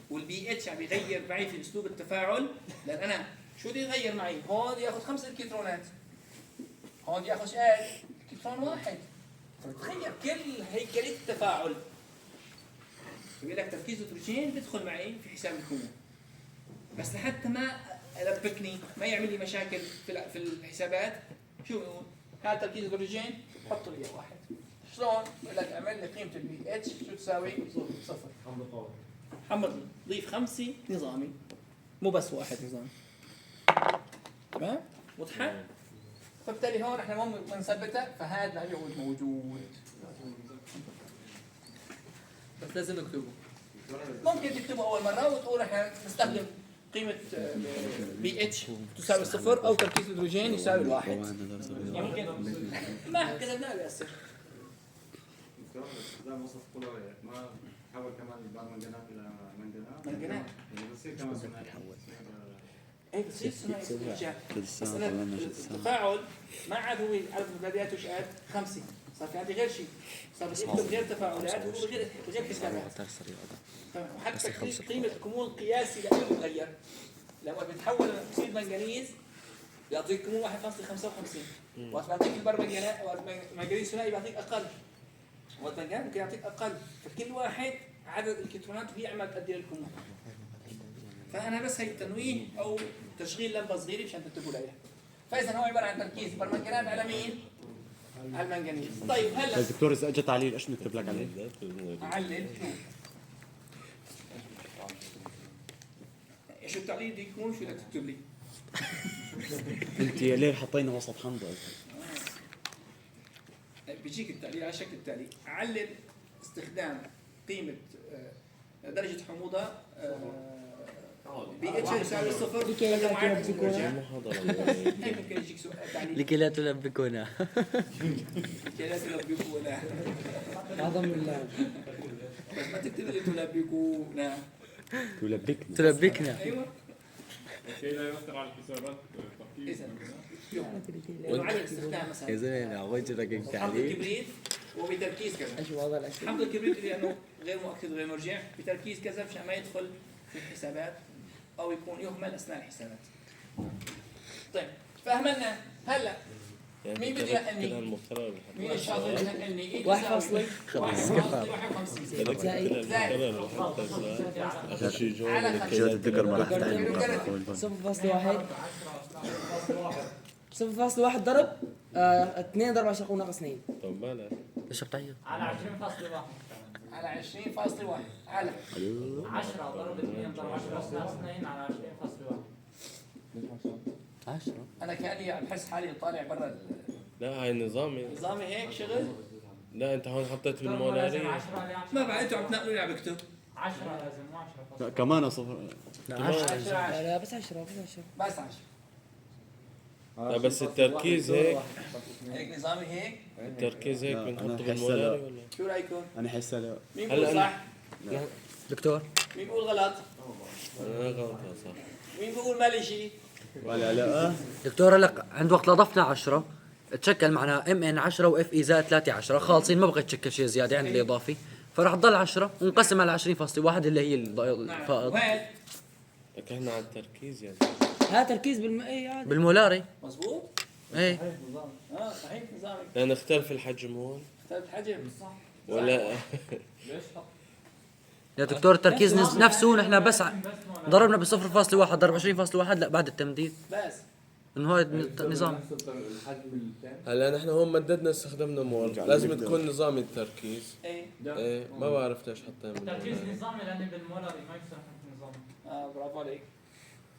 والبي اتش عم يغير معي في اسلوب التفاعل لان انا شو بده يغير معي؟ هون ياخذ 5 الكترونات هون ياخذ قد؟ الكترون واحد تغير كل هيكلة التفاعل. بيقول لك تركيز الهيدروجين بيدخل معي في حساب الكمون بس لحتى ما ألبكني ما يعمل لي مشاكل في الحسابات شو بنقول؟ هذا تركيز الهيدروجين حط لي اياه واحد. شلون؟ بقول لك اعمل لي قيمة البي اتش شو تساوي؟ صفر. حمض ضيف 5 نظامي مو بس واحد نظامي. تمام؟ واضحة؟ فبالتالي هون احنا ما بنثبتها فهذا لا يعود موجود. بس لازم نكتبه. ممكن تكتبه اول مره وتقول احنا نستخدم قيمه بي اتش تساوي صفر او تركيز الهيدروجين يساوي الواحد. يعني ممكن ما كتبناه بيأثر. استخدام وصف كولر ما حول كمان البرمنجانات الى منجنات. منجنات. يعني بصير كمان ثنائي. اي بتصير ثنائي. التفاعل ما عاد هو عدد المبادئات وش قد 5 صار في عندي غير شيء صار بيكتب غير تفاعلات وغير حسابات. وحتى قيمة الكمون القياسي لأنه بيتغير لما بيتحول لأكسيد منجنيز بيعطيك كمون 1.55 وقت بيعطيك المنجنيز ثنائي بيعطيك أقل وقت المنجنيز ممكن يعطيك أقل فكل واحد عدد الكترونات بيعمل قد ايه الكمون. فأنا بس هي التنويه أو تشغيل لمبة صغيرة مشان تنتبهوا لها. فإذا هو عبارة عن تركيز برمنجانات على مين؟ على المنجنيز. طيب هلا بس دكتور اذا اجى تعليل ايش نكتب لك عليه؟ علل شو التعليل بده يكون شو بدك تكتب لي؟ انت ليه حطينا وسط حمض؟ بيجيك التعليل على شكل التالي علل استخدام قيمة درجة حموضة بي اتش يساوي صفر لكي لا تلبكونا. ممكن يجيك سؤال تعليل لكي لا تلبكونا. لكي لا تلبكونا عظم الله. بس ما تكتب لي تلبكونا تلبكنا تلبكنا. ايوه كي لا يؤثر على الحسابات اذا علل استخدام مثلا يا زلمه وجهك حمض التعليل. الكبريت وبتركيز كذا. ايش وضع الاشياء؟ حمض الكبريت لانه غير مؤكد وغير مرجع بتركيز كذا مشان ما يدخل في الحسابات او يكون يهمل اثناء الحسابات. طيب فهمنا هلا مين بده ينقلني؟ مين الشاطر اللي ينقلني؟ 1.51 على جودة الذكر ما راح تعلم. 0.1 ضرب 2 ضرب 10 ناقص 2. طب ما لا ايش بتعيط؟ على 20.1 على 20.1 على 10 ضرب 2 ضرب 10 ناقص 2 على 20.1. 10. انا كاني عم بحس حالي طالع برا لا هاي نظامي. نظامي هيك شغل. لا انت هون حطيت بالمولارية. 10 ما بعد انتوا عم تنقلوا لي عم بكتب 10 لازم مو 10. لا كمان صفر. 10 لا بس 10 بس 10 لا بس التركيز هيك. هيك نظامي هيك. التركيز هيك لا، بنحطه أنا بالمولاري ولا؟ شو رايكم؟ انا حاسه لا. مين بيقول هلا صح؟ دكتور مين بيقول غلط؟ انا غلط صح. مين بيقول ما لي شيء؟ ولا لا دكتور لك عند وقت اضفنا 10 تشكل معنا ام ان 10 واف اي زائد 3 10 خالصين، ما بغيت تشكل شيء زياده عند الاضافي، فراح تضل 10 ونقسم على 20.1 اللي هي الفائض. وين؟ لك احنا على التركيز يعني. هذا تركيز اي عادي بالمولاري. مظبوط؟ ايه صحيح نظامك. لا نختلف الحجم هون اختلف الحجم صح. ولا يا دكتور التركيز نفسه نحن بس ضربنا ب 0.1 ضرب 20.1 لا بعد التمديد بس انه هاي النظام. هلا نحن هون مددنا استخدمنا مول، لازم تكون نظامي التركيز. ايه ايه ما بعرف ليش حطينا تركيز بالمولاري. نظامي لأني بالمولاري ما يصير نظامي. برافو عليك.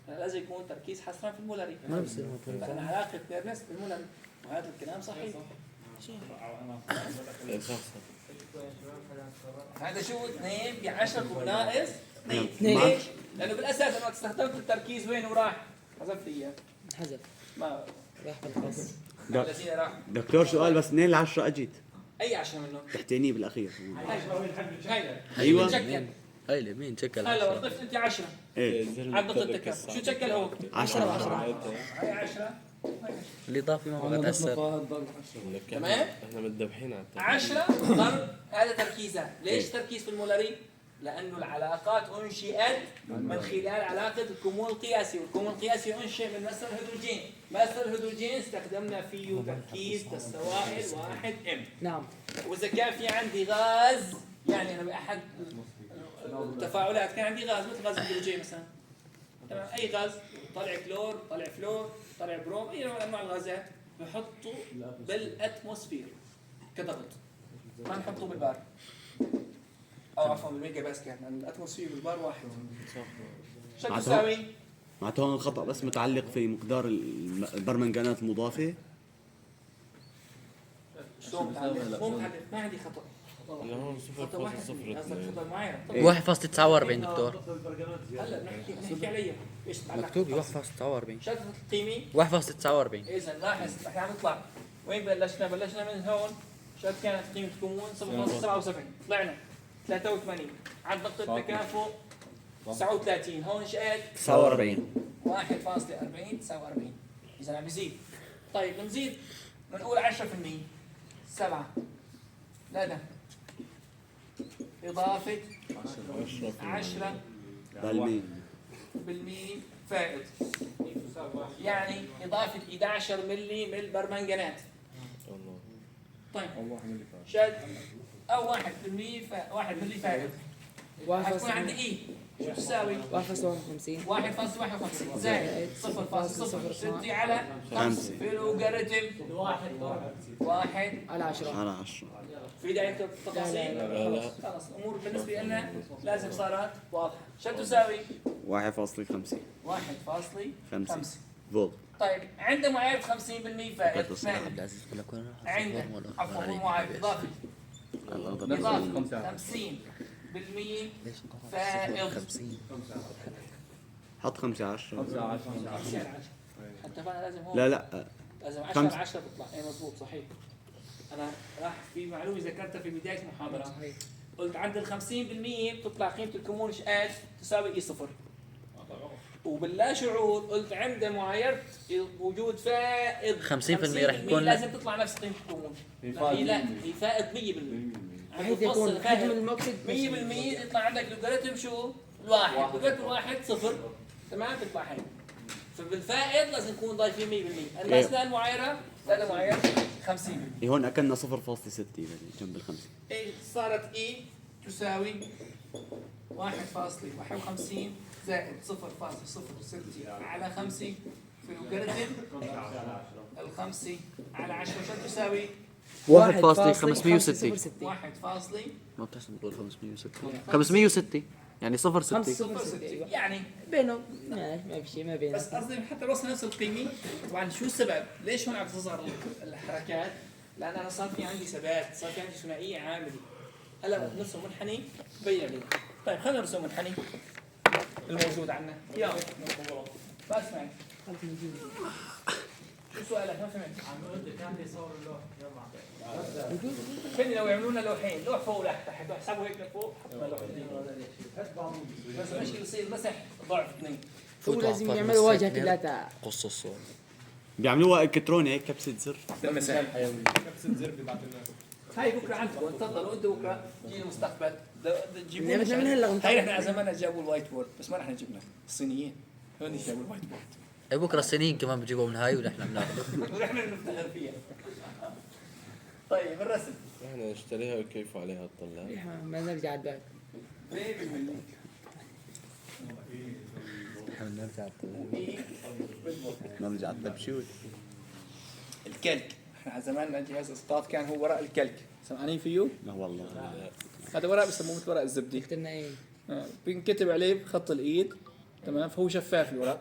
لازم يكون تركيز حصرا في المولاري. ما بصير لأن علاقة بيرنس بالمولاري، وهذا الكلام صحيح. إيه صح. هذا شو 2 ب 10 ناقص 2. اثنين. ليش؟ لأنه بالأساس أنا وقت استخدمت التركيز وين وراح؟ حذفت إياه. حذف ما راح بالخاص. الذين راح. دكتور سؤال بس 2 ل 10 اجيت أي 10 منهم؟ تحتيني بالاخير. هاي أيوة. بتشكل. هاي اللي مين شكل هلا لو ضفت أنت 10 ايه عاد ضفتك كم؟ شو تشكل هو؟ 10 هاي 10 الاضافي ما بغى تاثر. تمام؟ احنا متذبحين على التركيز. 10 ضرب هذا تركيزه، ليش تركيز في المولاري؟ لأنه العلاقات أنشئت من خلال علاقة الكمون القياسي، والكمون القياسي أنشئ من مسار الهيدروجين، مسار الهيدروجين استخدمنا فيه تركيز السوائل 1 ام. نعم. وإذا كان في عندي غاز، يعني أنا بأحد التفاعلات كان عندي غاز مثل غاز الهيدروجين مثلا، تمام؟ أي غاز طلع كلور، طلع فلور، طلع بروم، أي نوع من أنواع الغازات بحطه بالأتموسفير كضغط، ما نحطه بالبار. أو عفوا بالميجا باسكال، لأن الأتموسفير بالبار واحد. شو تساوي؟ معناته هون الخطأ بس متعلق في مقدار البرمنجانات المضافة. شلون متعلق؟ مو متعلق، ما عندي خطأ. لا هون خطأ واحد، قصدك خطأ معين. 1.49 دكتور هلا بنحكي عليها، ايش تتعلق؟ مكتوب 1.49 شرط القيمي. 1.49 إذا لاحظ احنا عم نطلع وين بلشنا؟ بلشنا من هون، شرط كانت قيمة كمون 0.77 طلعنا 83 عند نقطة تكافؤ 39 هون شقد 49 1.40 49 إذا عم بيزيد. طيب بنزيد بنقول 10% 7 لا إضافة 10% فائض، يعني إضافة 11 ملي من البرمنجانات. طيب شد أو 1% 1 ملي فائض حتكون عندي إيه؟ شو تساوي؟ 1.51 1.51 زائد 0.06 على 5 في لوغاريتم 1 على 10 على 10. في داعي التفاصيل؟ لا. خلص الأمور بالنسبة لنا لازم صارت واضحة. شو تساوي؟ 1.5 1.5 فولت. طيب عند معايير 50% فائض عبد العزيز بقول لك وين راح عندك عفوا مو معايير إضافي 50% فائض 50 حط 5 10. حتى فانا لازم هون لا لا لازم 10 خمس. على 10 بيطلع. اي مضبوط صحيح. انا راح في معلومه ذكرتها في بدايه المحاضره، صحيح. قلت عند ال 50% بتطلع قيمه الكمون ايش قد؟ تساوي اي صفر. وباللا شعور قلت عند معايره وجود فائض 50% رح يكون لازم تطلع نفس قيمه الكمون. لا هي فائض 100%. بحيث يكون حجم الموكسيد 100% يطلع عندك لوغاريتم شو؟ الواحد، لوغاريتم واحد صفر، تمام؟ بيطلع هيك. فبالفائض لازم نكون ضايفين 100%، اما اثناء المعايره لا معايره 50%. هون اكلنا 0.6 جنب ال 5. ايه صارت اي تساوي 1.51 زائد 0.06 على 5 في لوغاريتم الخمسة على 10 شو تساوي؟ 1.506 1 فاصلي ما بتحسن تقول 506 يعني 0.6 0.6 يعني بينهم ما في شيء ما بينهم. بس قصدي حتى لو وصلنا نفس القيمة. طبعا شو السبب؟ ليش هون عم تظهر الحركات؟ لأن أنا صار في عندي ثبات، صار في عندي ثنائية عاملة. هلا نرسم منحني بين لي. طيب خلينا نرسم منحني الموجود عندنا. يلا بس معي. شو سؤالك ما فهمت؟ عم قلت كان يصور اللوح جمع. فين لو يعملوا لنا لوحين، لوح فوق ولوح تحت، حسبوا هيك لفوق حطنا لوحتين. بس المشكلة يصير مسح ضعف اثنين. هو لازم يعملوا واجهه كلها قص الصور. بيعملوها الكتروني هيك كبسه زر. مسح هاي بكره عندكم، تفضلوا انتوا بكره جيل المستقبل تجيبوا بدنا من هلا هاي نحن على زماننا جابوا الوايت بورد بس ما نحن جبنا الصينيين هون جابوا الوايت بورد اي بكره السنين كمان بجيبوا من هاي ونحن بناخذه. ونحن نفتخر فيها. طيب الرسم احنا نشتريها وكيف عليها الطلاب. ما نرجع الباك. ليه بالملي؟ نحن بنرجع الطلاب. وإيه بالملي. نرجع التبشير. الكلك احنا على زماننا جهاز اسقاط كان هو ورق الكلك، سمعانين فيه؟ لا والله. هذا ورق بسموه مثل ورق الزبده. قلنا ايه؟ بينكتب عليه بخط الايد، تمام؟ فهو شفاف الورق.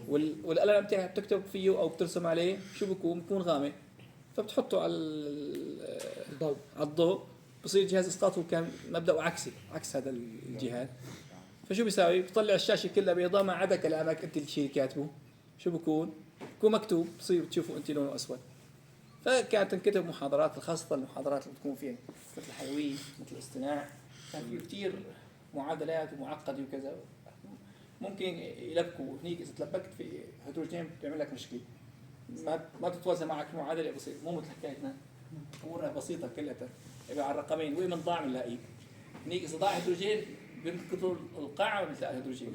والقلم بتاعك بتكتب فيه او بترسم عليه شو بيكون غامق. فبتحطه على الضوء. على الضوء بصير جهاز اسقاط. هو كان مبدأه عكس هذا الجهاز. فشو بيساوي؟ بيطلع الشاشه كلها بيضاء ما عدا كلامك انت الشيء كاتبه. شو بيكون مكتوب، بصير تشوفوا انت لونه اسود. فكانت تنكتب محاضرات، خاصة المحاضرات اللي بتكون فيها مثل الحيوية مثل الاصطناع، كان فيه كثير معادلات ومعقدة وكذا. ممكن يلبكوا هنيك، إذا تلبكت في هيدروجين بيعمل لك مشكلة، ما بتتوازى معك معادلة بسيطة، مو مثل حكايتنا أمورها بسيطة كلها يبقى على الرقمين وين من ضاع بنلاقيه. هنيك إذا ضاع هيدروجين بينكتوا القاعة ما بتلاقي هيدروجين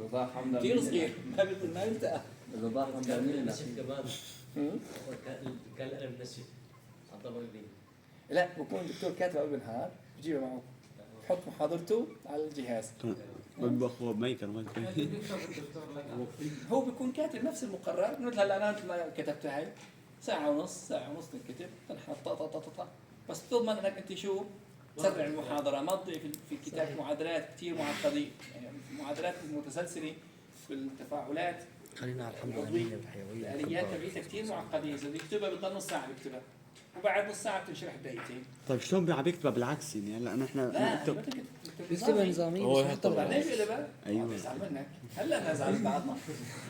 كثير صغير ما بيلتقى. إذا ضاع حمد كان القلم نشف على الطبق اليمين. لا بكون الدكتور كاتب قبل النهار بجيبه معه بحط محاضرته على الجهاز. بطبخ هو بميكر ما هو بيكون كاتب نفس المقرر مثل هلا انا مثل ما كتبتها هاي ساعة ونص تنكتب تنحط طا بس تضمن انك انت شو تسرع المحاضرة، ما تضيع في الكتاب معادلات كثير معقدة، يعني معادلات متسلسلة في التفاعلات. خلينا على الحمد لله بالحيوية. الآليات تبعيتها كثير معقدة، إذا بده يكتبها بضل نص ساعة بيكتبها وبعد نص ساعة بتنشرح دقيقتين. طيب شلون عم بيكتبها بالعكس يعني هلا نحن لا بيكتبها نظامي هو بس حتى طبعا. ليش بقلبها؟ ايوه بزعل منك. هلا نزعل من بعضنا.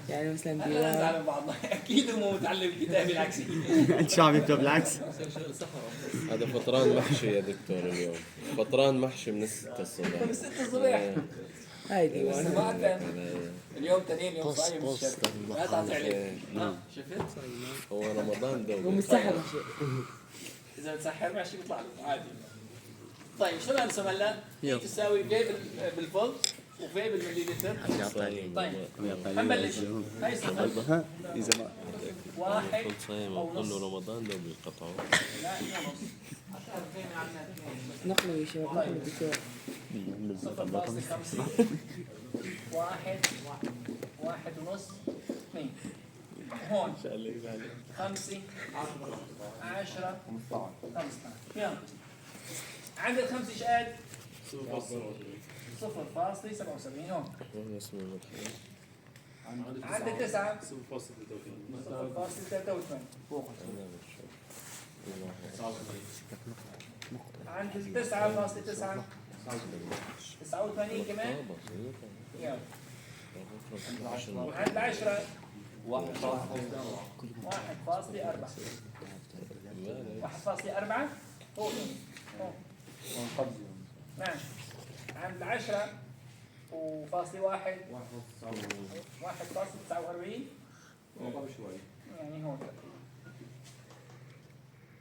يعني مثلا هلا ديوان نزعل من بعضنا. اكيد هو مو متعلم الكتابه العكسي. انت شو عم يكتب بالعكس؟ هذا فطران محشي يا دكتور اليوم. فطران محشي من 6 الصبح. من 6 الصبح. هاي بس ديوان. بعد اليوم تاني يوم صايم مش شرط. لا تعزعلي. شفت؟ هو رمضان دوب. ومستحب اذا بتسحر ماشي بيطلع له عادي. طيب شو نرسم هلا؟ هي تساوي في بالفولت وفي بالمليلتر. طيب حنبلش. هاي صفر. اذا ما واحد كنت صايم أو وكله نص. رمضان دوب يقطعوا. لا ونص. نقلوا يا شباب نقلوا الدكتور. 0.5 واحد ونص 2 هون 5 10 15 يلا عند الخمسة ايش قال؟ 0.77 هون وين اسمه المدخل؟ عندك 9 0.83 فوق عند 9.9 89 كمان يلا عند 10 1.4 هو ماشي عند 10 وفاصلة 1.49 يعني هون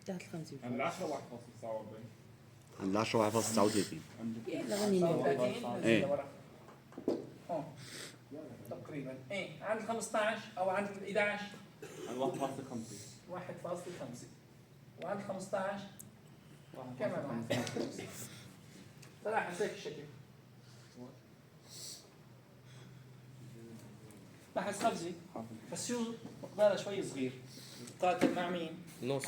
تحت الخمسة. عند 10 1.49 عند 10 1.39 يلا غني ايه هون تقريبا ايه عند 15 او عند 11 عند 1.5 وعند 15 كمان 1.5 صراحة هيك الشكل بحث خبزي بس شو مقدارها شوي صغير مقارنة مع مين؟ نص.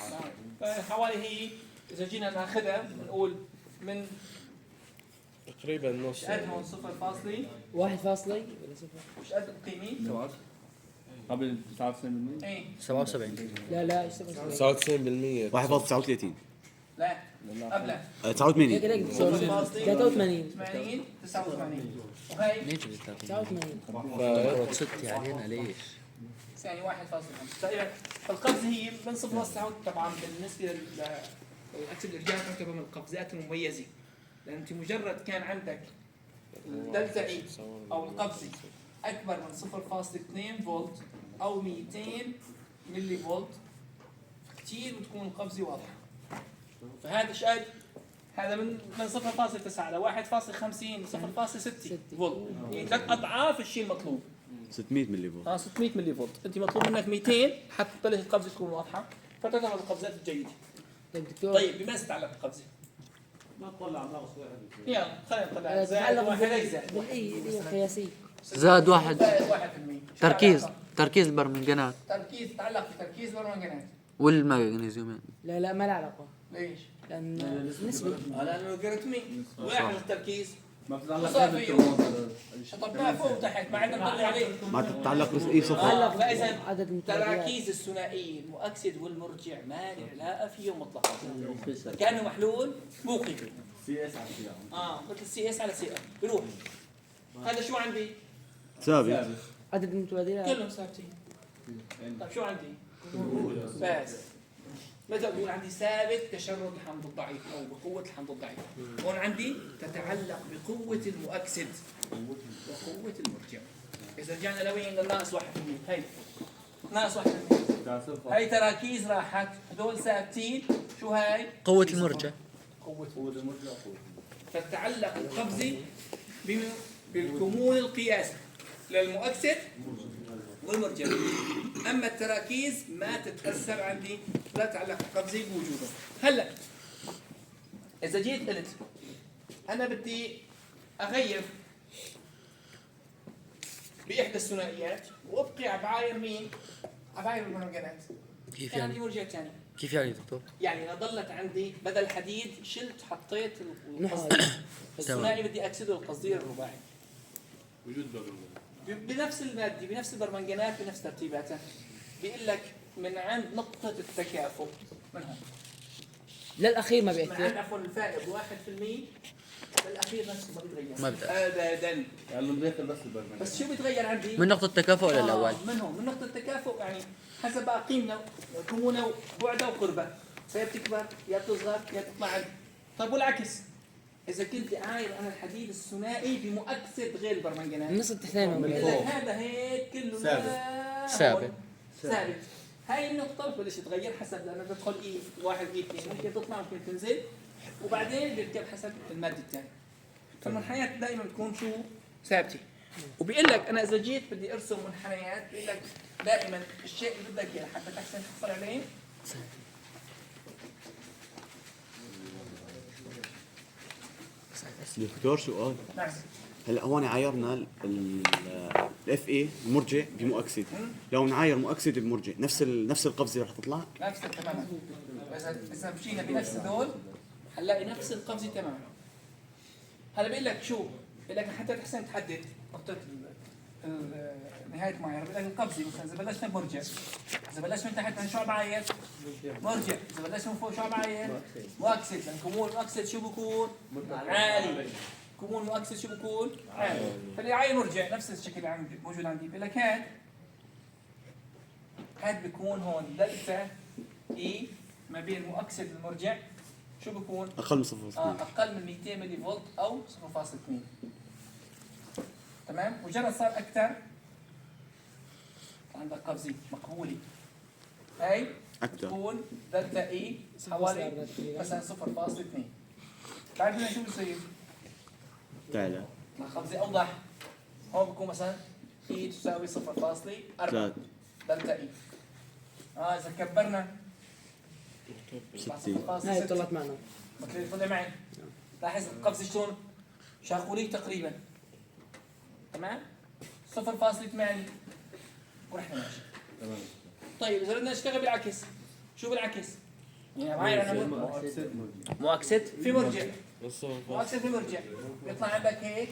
حوالي هي إذا جينا ناخذها بنقول من تقريبا نص. مش قد هون 0 فاصلي 1 فاصلة ولا صفر؟ مش قد القيمة؟ قبل 99%. ايه 77. لا 99%. 1.39 لا قبلها 89 هيك هيك 83 80 89 وهي ليش 30؟ 89 فرض 6 علينا ليش؟ يعني 1.5 تقريبا. فالقفزه هي من 0.1 طبعا بالنسبه للاكسد الارجاع تعتبر من القفزات المميزه، لان انت مجرد كان عندك الدلتا اي او القفزه اكبر من 0.2 فولت او 200 ملي فولت كثير بتكون القفزه واضحه. فهذا ايش قد؟ هذا من 0.9 ل 1.50 0.6 فولت، يعني 3 اضعاف الشيء المطلوب. 600 ملي فولت. 600 ملي فولت، انت مطلوب منك 200 حتى تبلش القفزه تكون واضحه، فتعتبر القفزات الجيده. طيب دكتور، طيب بما تتعلق القفزه؟ ما تطلع ناقص واحد. يلا خلينا نطلع زائد تتعلق واحد بالإي زائد واحد. بالإي القياسية. زائد واحد. زائد 1%. شو تركيز العلاقة؟ تركيز البرمنجانات تركيز تتعلق بتركيز البرمنجانات. والمغنيسيوم. لا ما له علاقة، ليش؟ لأن نسبة. لانه لوغاريتمي واحد التركيز ما بتتعلق صار فيه فيه بالترمومتر. شطبناه فوق وتحت ما عندنا نطلع عليه. ما تتعلق بس اي صفر. فاذا عدد المتغيرات. التراكيز الثنائيه المؤكسد والمرجع ما له علاقه فيهم مطلقا، كانه محلول موقي. سي اس على سي مثل سي اس على سي ار بيروح. هذا شو عندي؟ ثابت. عدد المتبادلات. كلهم ثابتين. طيب شو عندي؟ بس مثلا بيقول عندي ثابت تشرد الحمض الضعيف او بقوه الحمض الضعيف. هون عندي تتعلق بقوه المؤكسد وقوه المرجع. اذا رجعنا لوين؟ للناقص 1%. هي ناقص 1%. هي تراكيز راحت، هدول ثابتين. شو هاي؟ قوة المرجع. قوه المرجع. فتتعلق القفزه بالكمون القياسي للمؤكسد والمرجع. اما التراكيز ما تتاثر عندي، لا تتعلق القفزه بوجودهم. هلا اذا جيت قلت انا بدي اغير باحدى الثنائيات وابقي عباير مين؟ عباير المرجعات. كيف كان عندي يعني؟ مرجع ثاني. كيف يعني دكتور؟ يعني انا ضلت عندي بدل حديد شلت حطيت نحو. الثنائي بدي اكسده القصدير الرباعي. وجود برمنجان. بنفس المادة بنفس البرمنجانات بنفس ترتيباتها. بيقول لك من عند نقطة التكافؤ من هون. للأخير ما من عند بيأثر. عفوا الفائض 1% للأخير نفسه ما بيتغير. ما بيتغير. أبدا. يعني مداخل بس البرمجه. بس شو بيتغير عندي؟ من نقطة التكافؤ للأول. من هون من نقطة التكافؤ، يعني حسب بقى قيمنا وكمونا وبعدها وقربها. فهي بتكبر يا بتصغر يا تطلع عندي. طيب والعكس، إذا كنت عاير أنا الحديد الثنائي بمؤكسد غير البرمنجانات. النص التحتاني بقول لك هذا هيك كله ثابت. ثابت. هاي النقطة بتبلش تتغير حسب لأنه تدخل إي 1 إي 2 ممكن تطلع ممكن تنزل، وبعدين بيركب حسب المادة الثانية. فالمنحنيات دائما بتكون شو؟ ثابتة. وبيقول لك أنا إذا جيت بدي أرسم منحنيات بيقول لك دائما الشيء اللي بدك إياه حتى تحسن تحصل عليه دكتور سؤال. نعم. هلا هون عايرنا الاف اي المرجع بمؤكسد، لو نعاير مؤكسد بمرجع نفس القفزه رح تطلع؟ نفس تماما. إذا مشينا بنفس دول هنلاقي نفس القفزة تماما. هلا بيقول لك شو؟ بيقول لك حتى تحسن تحدد نقطة نهاية معينة. بيقول لك القفزة مثلا إذا بلشنا بمرجع، إذا بلشنا من تحت من شو معين؟ مرجع، إذا بلشنا من فوق شو معين؟ مؤكسد، لأن كمون مؤكسد شو بكون؟ عالي. كمون مؤكسد شو بكون؟ عالي. فاللي عاين مرجع نفس الشكل عندي موجود عندي. بيقول لك هاد بيكون هون دلتا اي ما بين المؤكسد والمرجع شو بكون؟ اقل من 0.2. اقل من 200 ملي فولت او 0.2. تمام؟ مجرد صار اكثر عندك قفزه مقبوله. هاي اكثر بتكون دلتا اي حوالي مثلا 0.2. بعد هنا شو بصير؟ تعالى قفزه اوضح. هون بكون مثلا اي تساوي 0.4 3 دلتا اي. اذا كبرنا 60. هاي طلعت معنا. مثل طلع معي. لاحظ القفزه شلون؟ شاكولي تقريبا. تمام؟ 0.8 ورحنا ماشي. تمام. طيب اذا بدنا نشتغل بالعكس، شو بالعكس؟ يعني معي انا مؤكسد في مرجع. مؤكسد في مرجع. بيطلع عندك هيك.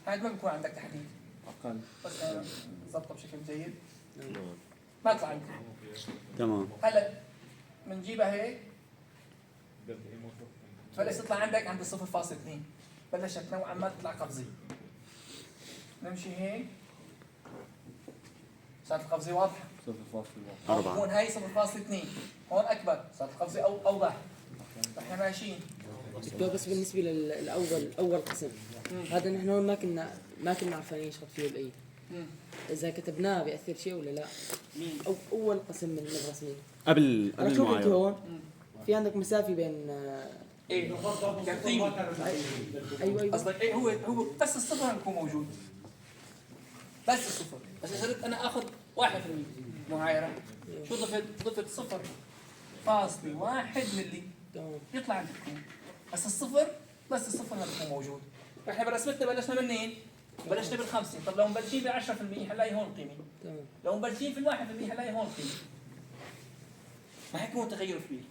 هاي ما بيكون عندك تحديد. اقل. بس ظبطه بشكل جيد. ما يطلع عندك. تمام. هلا بنجيبها هيك. بلش تطلع عندك عند 0.2. بلشت نوعا ما تطلع قفزه. نمشي هيك صارت القفزة واضحة. 4. هون هاي 0.2 هون أكبر صارت القفزة أوضح. احنا ماشيين. دكتور بس بالنسبه اول قسم هذا نحن هون ما كنا عارفين نشرط فيه بالايد. اذا كتبناه بياثر شيء ولا لا؟ مين؟ او اول قسم من الرسمين قبل انا شوف انت المعايره. هون في عندك مسافه بين ايه كارتيني. ايوه قصدك ايه هو بس الصفر بيكون موجود. بس الصفر. بس اذا صرت انا اخذ 1% معايره شو ضفت 0.1 ملي تمام يطلع عندك كون. بس الصفر ما بيكون موجود. احنا برسمتنا بلشنا منين؟ بلشنا بال50. طب لو مبلشين ب10% حنلاقي هون القيمه. تمام لو مبلشين في ال1% حنلاقي هون القيمه. ما حيكون تغير كبير.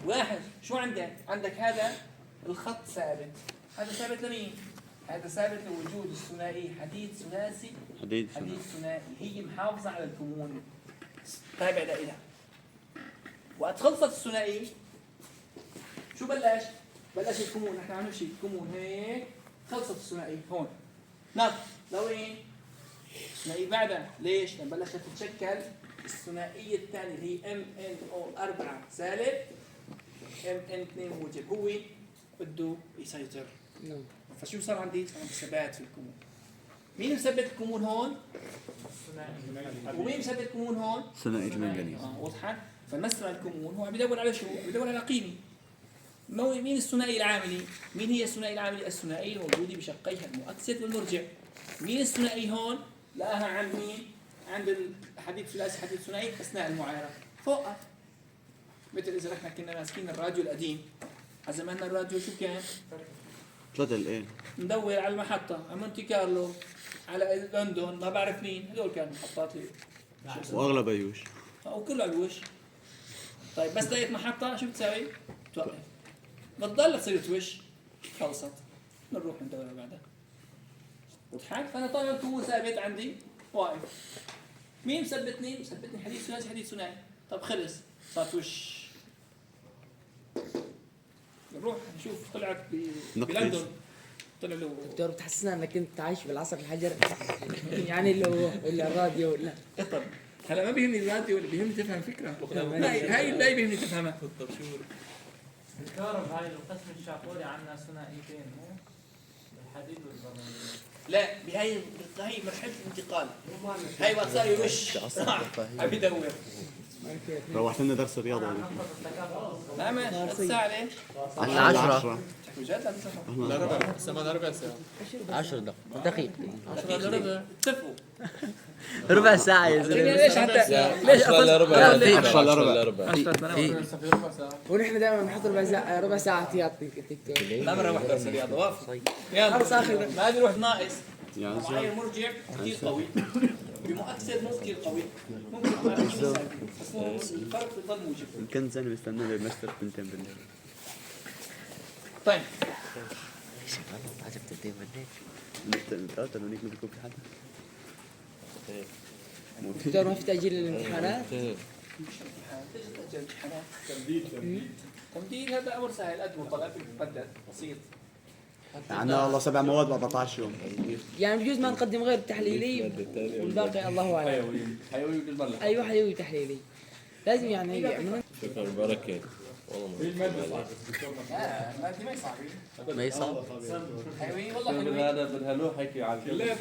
واحد شو عندك؟ عندك هذا الخط ثابت. هذا ثابت لمين؟ هذا ثابت لوجود الثنائي حديد ثلاثي حديد ثنائي. هي محافظة على الكمون تابع لإلها. وقت خلصت الثنائي شو بلش؟ بلش الكمون. نحن عم نمشي الكمون هيك خلصت الثنائي هون نط لوين؟ الثنائي بعدها ليش؟ لما بلشت تتشكل الثنائية الثانية اللي هي MnO4 سالب Mn2 موجب. هو بده يسيطر. نعم فشو صار عندي؟ صار عندي ثبات في الكمون. مين مثبت الكمون هون؟ ومين مثبت الكمون هون؟ ثنائي المنغنيز. واضحة؟ فالمسمى الكمون هو عم يدور على شو؟ بيدور على قيمة. مين الثنائي العاملي؟ مين هي الثنائي العاملي؟ الثنائي الموجودة بشقيها المؤكسد والمرجع. مين الثنائي هون؟ لقاها عند مين؟ عند الحديد الثلاثي حديد ثنائي أثناء المعايرة فوقها. مثل إذا نحن كنا ماسكين الراديو القديم. على زماننا الراديو شو كان؟ 3 ايه ندور على المحطة على مونتي كارلو على لندن ما بعرف مين. هذول كانوا محطات واغلب ايوش. وكله على الوش. طيب بس لقيت محطة شو بتساوي؟ توقف. بتضل تصير توش خلصت. بنروح ندور على بعدها. وضحك؟ فأنا طالما الكمون ثابت عندي واقف. مين مثبتني؟ مثبتني حديد ثلاثي حديد ثنائي. طب خلص صارت وش. نروح نشوف طلعت بلندن طلع له. دكتور بتحسسنا انك انت عايش بالعصر الحجر يعني اللي الراديو لا. طب هلا ما بيهمني الراديو اللي بيهمني تفهم فكره. هاي لا بيهمني تفهمها. طب شو دكتور بهاي القسم الشاقولي عندنا ثنائيتين مو؟ الحديد والبرمجة. لا بهاي مرحله الانتقال. هاي وقت صار يوش عم يدور. روحت لنا درس الرياضه هذه. لا ما الساعه ليش؟ 10 تحكوا جد لا تفهموا. لا ربع سمعنا ربع ساعة 10 دقائق 10 الا ربع اتفقوا. ربع ساعة يا زلمة. ليش حتى ليش الا ربع لا، في 10 الا ربع لسه في ربع ساعة ونحن دائما بنحط ربع ساعة احتياطي دكتور. لا مرة واحدة درس الرياضة وافق. يلا ما بيروح ناقص. يا معايا مرجع كثير قوي بمؤكسد مو كثير قوي. ممكن مع بس الفرق بيضل موجب. كم سنه بستنى للمستر 2 بالليل. طيب عجبت الدين انت هنيك ما بيكون في حدا. دكتور ما في تأجيل للامتحانات؟ تمديد هذا امر سهل. قدموا طلب يبدل بسيط. عندنا والله 7 مواد ب 14 يوم. يعني بجوز ما نقدم غير تحليلي والباقي الله اعلم. حيوي بالمره. ايوه حيوي تحليلي لازم يعني يعملون. شكرا بركة والله المادة ما صعبة. ما يصعب. حيوي والله حلوين. هذا بدها له هيك على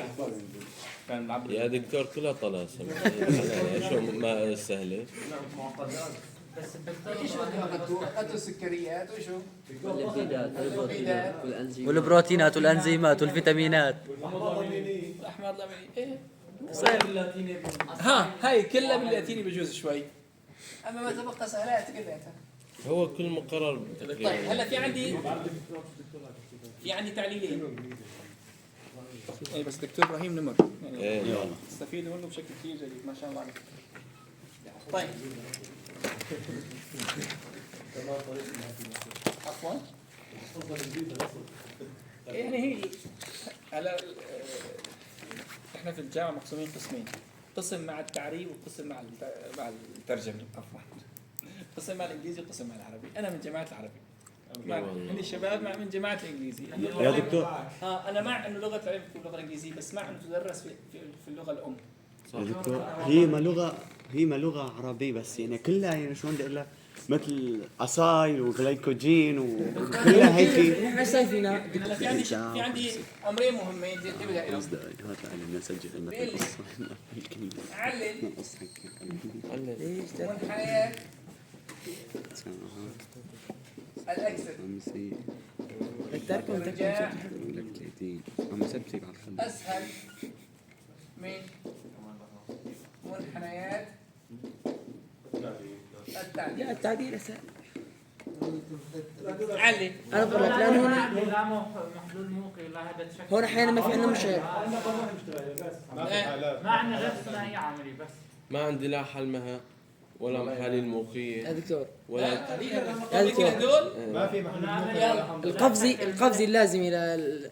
كان يا دكتور كلها طلاسم شو ما سهلة. بس الدكتور ايش اخذتوا السكريات وشو؟ والبروتينات والانزيمات والفيتامينات. الاحمر لمني ايه صار ها هاي كلها باللاتيني بجوز شوي. اما ما تبقى سهلات كلها. هو كل مقرر طيب هلا في عندي تعليلين. اي بس دكتور ابراهيم نمر ايه يعني تستفيدوا منه بشكل كثير جيد ما شاء الله عليك. طيب عفوا يعني هي هلا احنا في الجامعه مقسومين قسمين. قسم مع التعريب وقسم مع الترجمه. عفوا قسم مع الانجليزي وقسم مع العربي. انا من جماعه العربي. هني الشباب من جماعه الانجليزي. يا دكتور انا مع انه لغه العلم تكون لغه انجليزيه بس مع انه تدرس في اللغه الام. يا دكتور هي ما لغه عربيه بس يعني كلها يعني شو بدي اقول لك مثل اسايل وجلايكوجين وكلها هيك. نحن شايفينها هلا في عندي امرين مهمين جدا بدي قصدي هذا اللي نسجل بيقول مثل لي قصه علل قصه ليش منحنيات الاكسد والارجاع اسهل من منحنيات التعديل. لا التعديل اسهل. علي انا بقول لك لانه هون لا محلول موقي لا هذا الشكل هون احيانا ما في عندنا مشكله. ما عندنا غير ثنائي عملي بس. ما عندي لا حلمها ولا محاليل يا موقية دكتور ولا يا دكتور هدول ما في محلول القفزي اللازم الى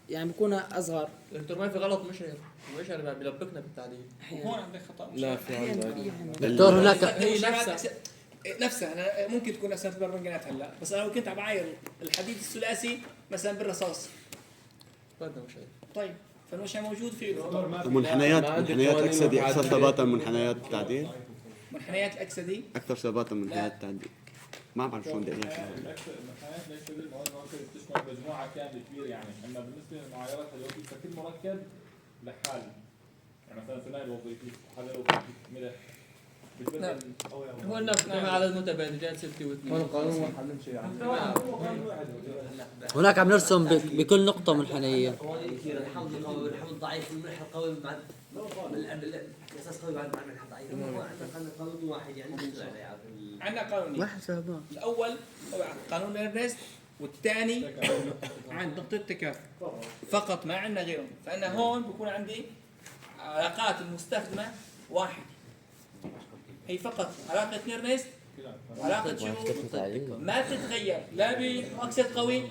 يعني بيكون اصغر دكتور ما في غلط مش اللي بيلبكنا بالتعديل. هون عندك خطا. لا في عندك دكتور هناك هي نفسها انا ممكن تكون اسئله البرمجيات هلا، بس انا لو كنت عم بعاير الحديد الثلاثي مثلا بالرصاص بدنا مش طيب فالمشي موجود فيه منحنيات اكسدي اكثر ثباتا من منحنيات التعديل. منحنيات الاكسدي اكثر ثباتا من منحنيات التعديل. ما بعرف شو بدي اقول لك. المحايات ليس المواد المركبة تشمل مجموعة كاملة كبيرة يعني، أما بالنسبة للمعايرات اليومية فكل مركب لحاله. يعني مثلا ثنائي الوظيفي حدا وظيفي ملح نعم. هو نفس عدد متبادلات 6 و2. هناك عم نرسم بكل نقطة منحنية. قوانين كثيرة، الحمض القوي والحمض الضعيف والملح القوي مع الاساس قوي مع الملح الضعيف. عندنا قانون واحد يعني عندنا قانونين. واحد صعبان. الاول هو قانون ايرنست والثاني عند نقطة التكافؤ فقط، ما عندنا غيرهم. فأنا هون بكون عندي علاقات المستخدمة واحد، هي فقط علاقة ايرنست علاقة شو ما بتتغير لا بمؤكسد قوي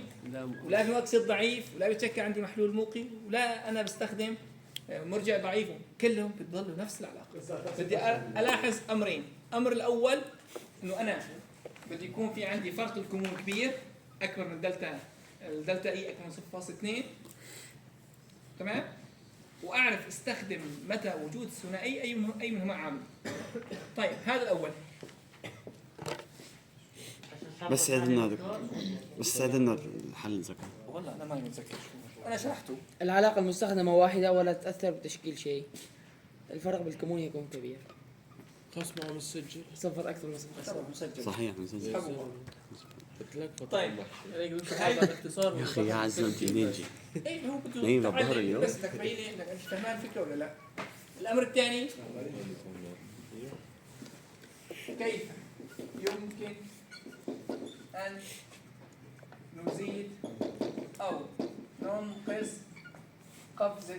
ولا بمؤكسد ضعيف ولا بتشكل عندي محلول موقي ولا أنا بستخدم مرجع ضعيف، كلهم بتضلوا نفس العلاقة. بدي ألاحظ أمرين. أمر الأول إنه أنا بدي يكون في عندي فرق الكمون كبير أكبر من الدلتا إي أكبر من 0.2 تمام، وأعرف استخدم متى وجود ثنائي أي منهما عامل. طيب هذا الأول. بس عندنا دكتور بس عندنا الحل ذكر. والله أنا ما متذكر شو أنا شرحته. العلاقة المستخدمة واحدة ولا تأثر بتشكيل شيء. الفرق بالكمون يكون كبير. خلاص ما عم نسجل صفر أكثر من صفر. مسجل. صحيح مسجل. طيب باختصار يا اخي يا عزام انت منين جيت؟ اي هو بده نايم الظهر اليوم. بس تكفيني انك انت فهمان الفكره ولا لا؟ الامر الثاني كيف يمكن ان نزيد او ننقص قفزه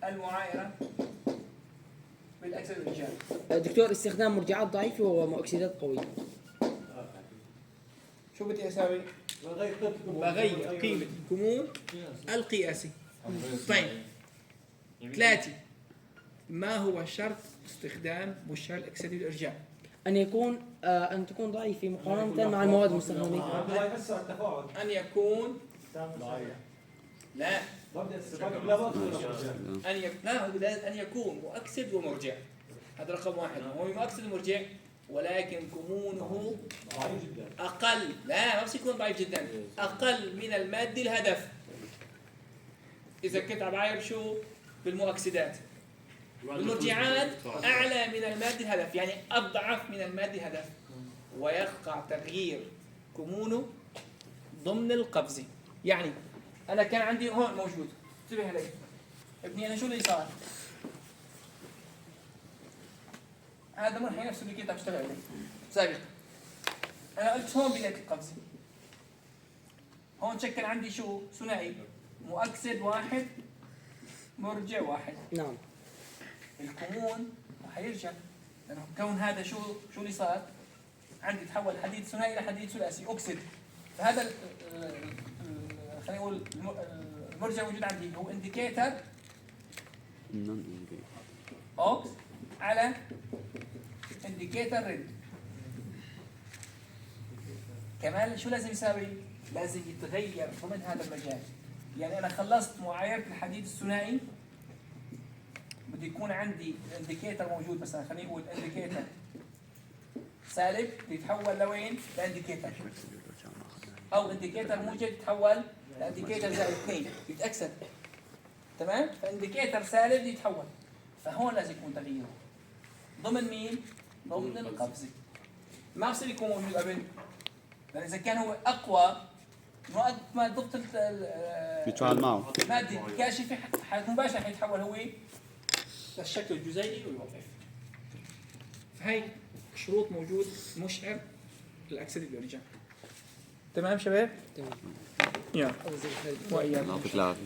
المعايره بالاكسده الرجال. دكتور استخدام مرجعات ضعيفة ومؤكسدات قوية. شو بدي اسوي؟ بغير قيمة الكمون القياسي. طيب 3 ما هو شرط استخدام بشار الاكسدي والارجاع؟ أن تكون ضعيفة مقارنة مع المواد المستخدمة. أن يكون لا أن يكون مؤكسد ومرجع. هذا رقم 1. هو مؤكسد ومرجع ولكن كمونه أقل، لا ما بس يكون ضعيف جدا، أقل من المادة الهدف. إذا كنت عم بعاير شو بالمؤكسدات، المرجعات أعلى من المادة الهدف يعني أضعف من المادة الهدف، ويقع تغيير كمونه ضمن القفزة. يعني أنا كان عندي هون موجود، انتبه علي ابني، أنا شو اللي صار؟ هذا منحنى نفسه اللي كنت عم اشتغل عليه سابقا. أنا قلت هون بداية القفزة، هون شكل عندي شو ثنائي مؤكسد واحد مرجع واحد. نعم. الكمون رح يرجع لأنه كون هذا شو اللي صار؟ عندي تحول حديد ثنائي لحديد ثلاثي أكسد. فهذا خلينا نقول المرجع موجود عندي هو انديكيتر اوكس على انديكيتر ريد. كمان شو لازم يساوي؟ لازم يتغير ضمن هذا المجال. يعني انا خلصت معايره الحديد الثنائي، بدي يكون عندي انديكيتر موجود، مثلا خلينا نقول انديكيتر سالب يتحول لوين؟ لانديكيتر، او انديكيتر موجب يتحول لانديكيتر زائد 2 يتاكسد. تمام؟ فانديكيتر سالب يتحول، فهون لازم يكون تغييره ضمن مين؟ ضمن القفزه. ما بصير يكون موجود قبل، لان اذا كان هو اقوى ما ضبط بيتفاعل معه الماده الكاشفه مباشره حيتحول هو للشكل الجزيئي ويوقف. فهي شروط موجود مشعر للاكسده بيرجع. تمام شباب؟ تمام. يلا أو زي الخارج. وإياكم. يعطيك العافيه.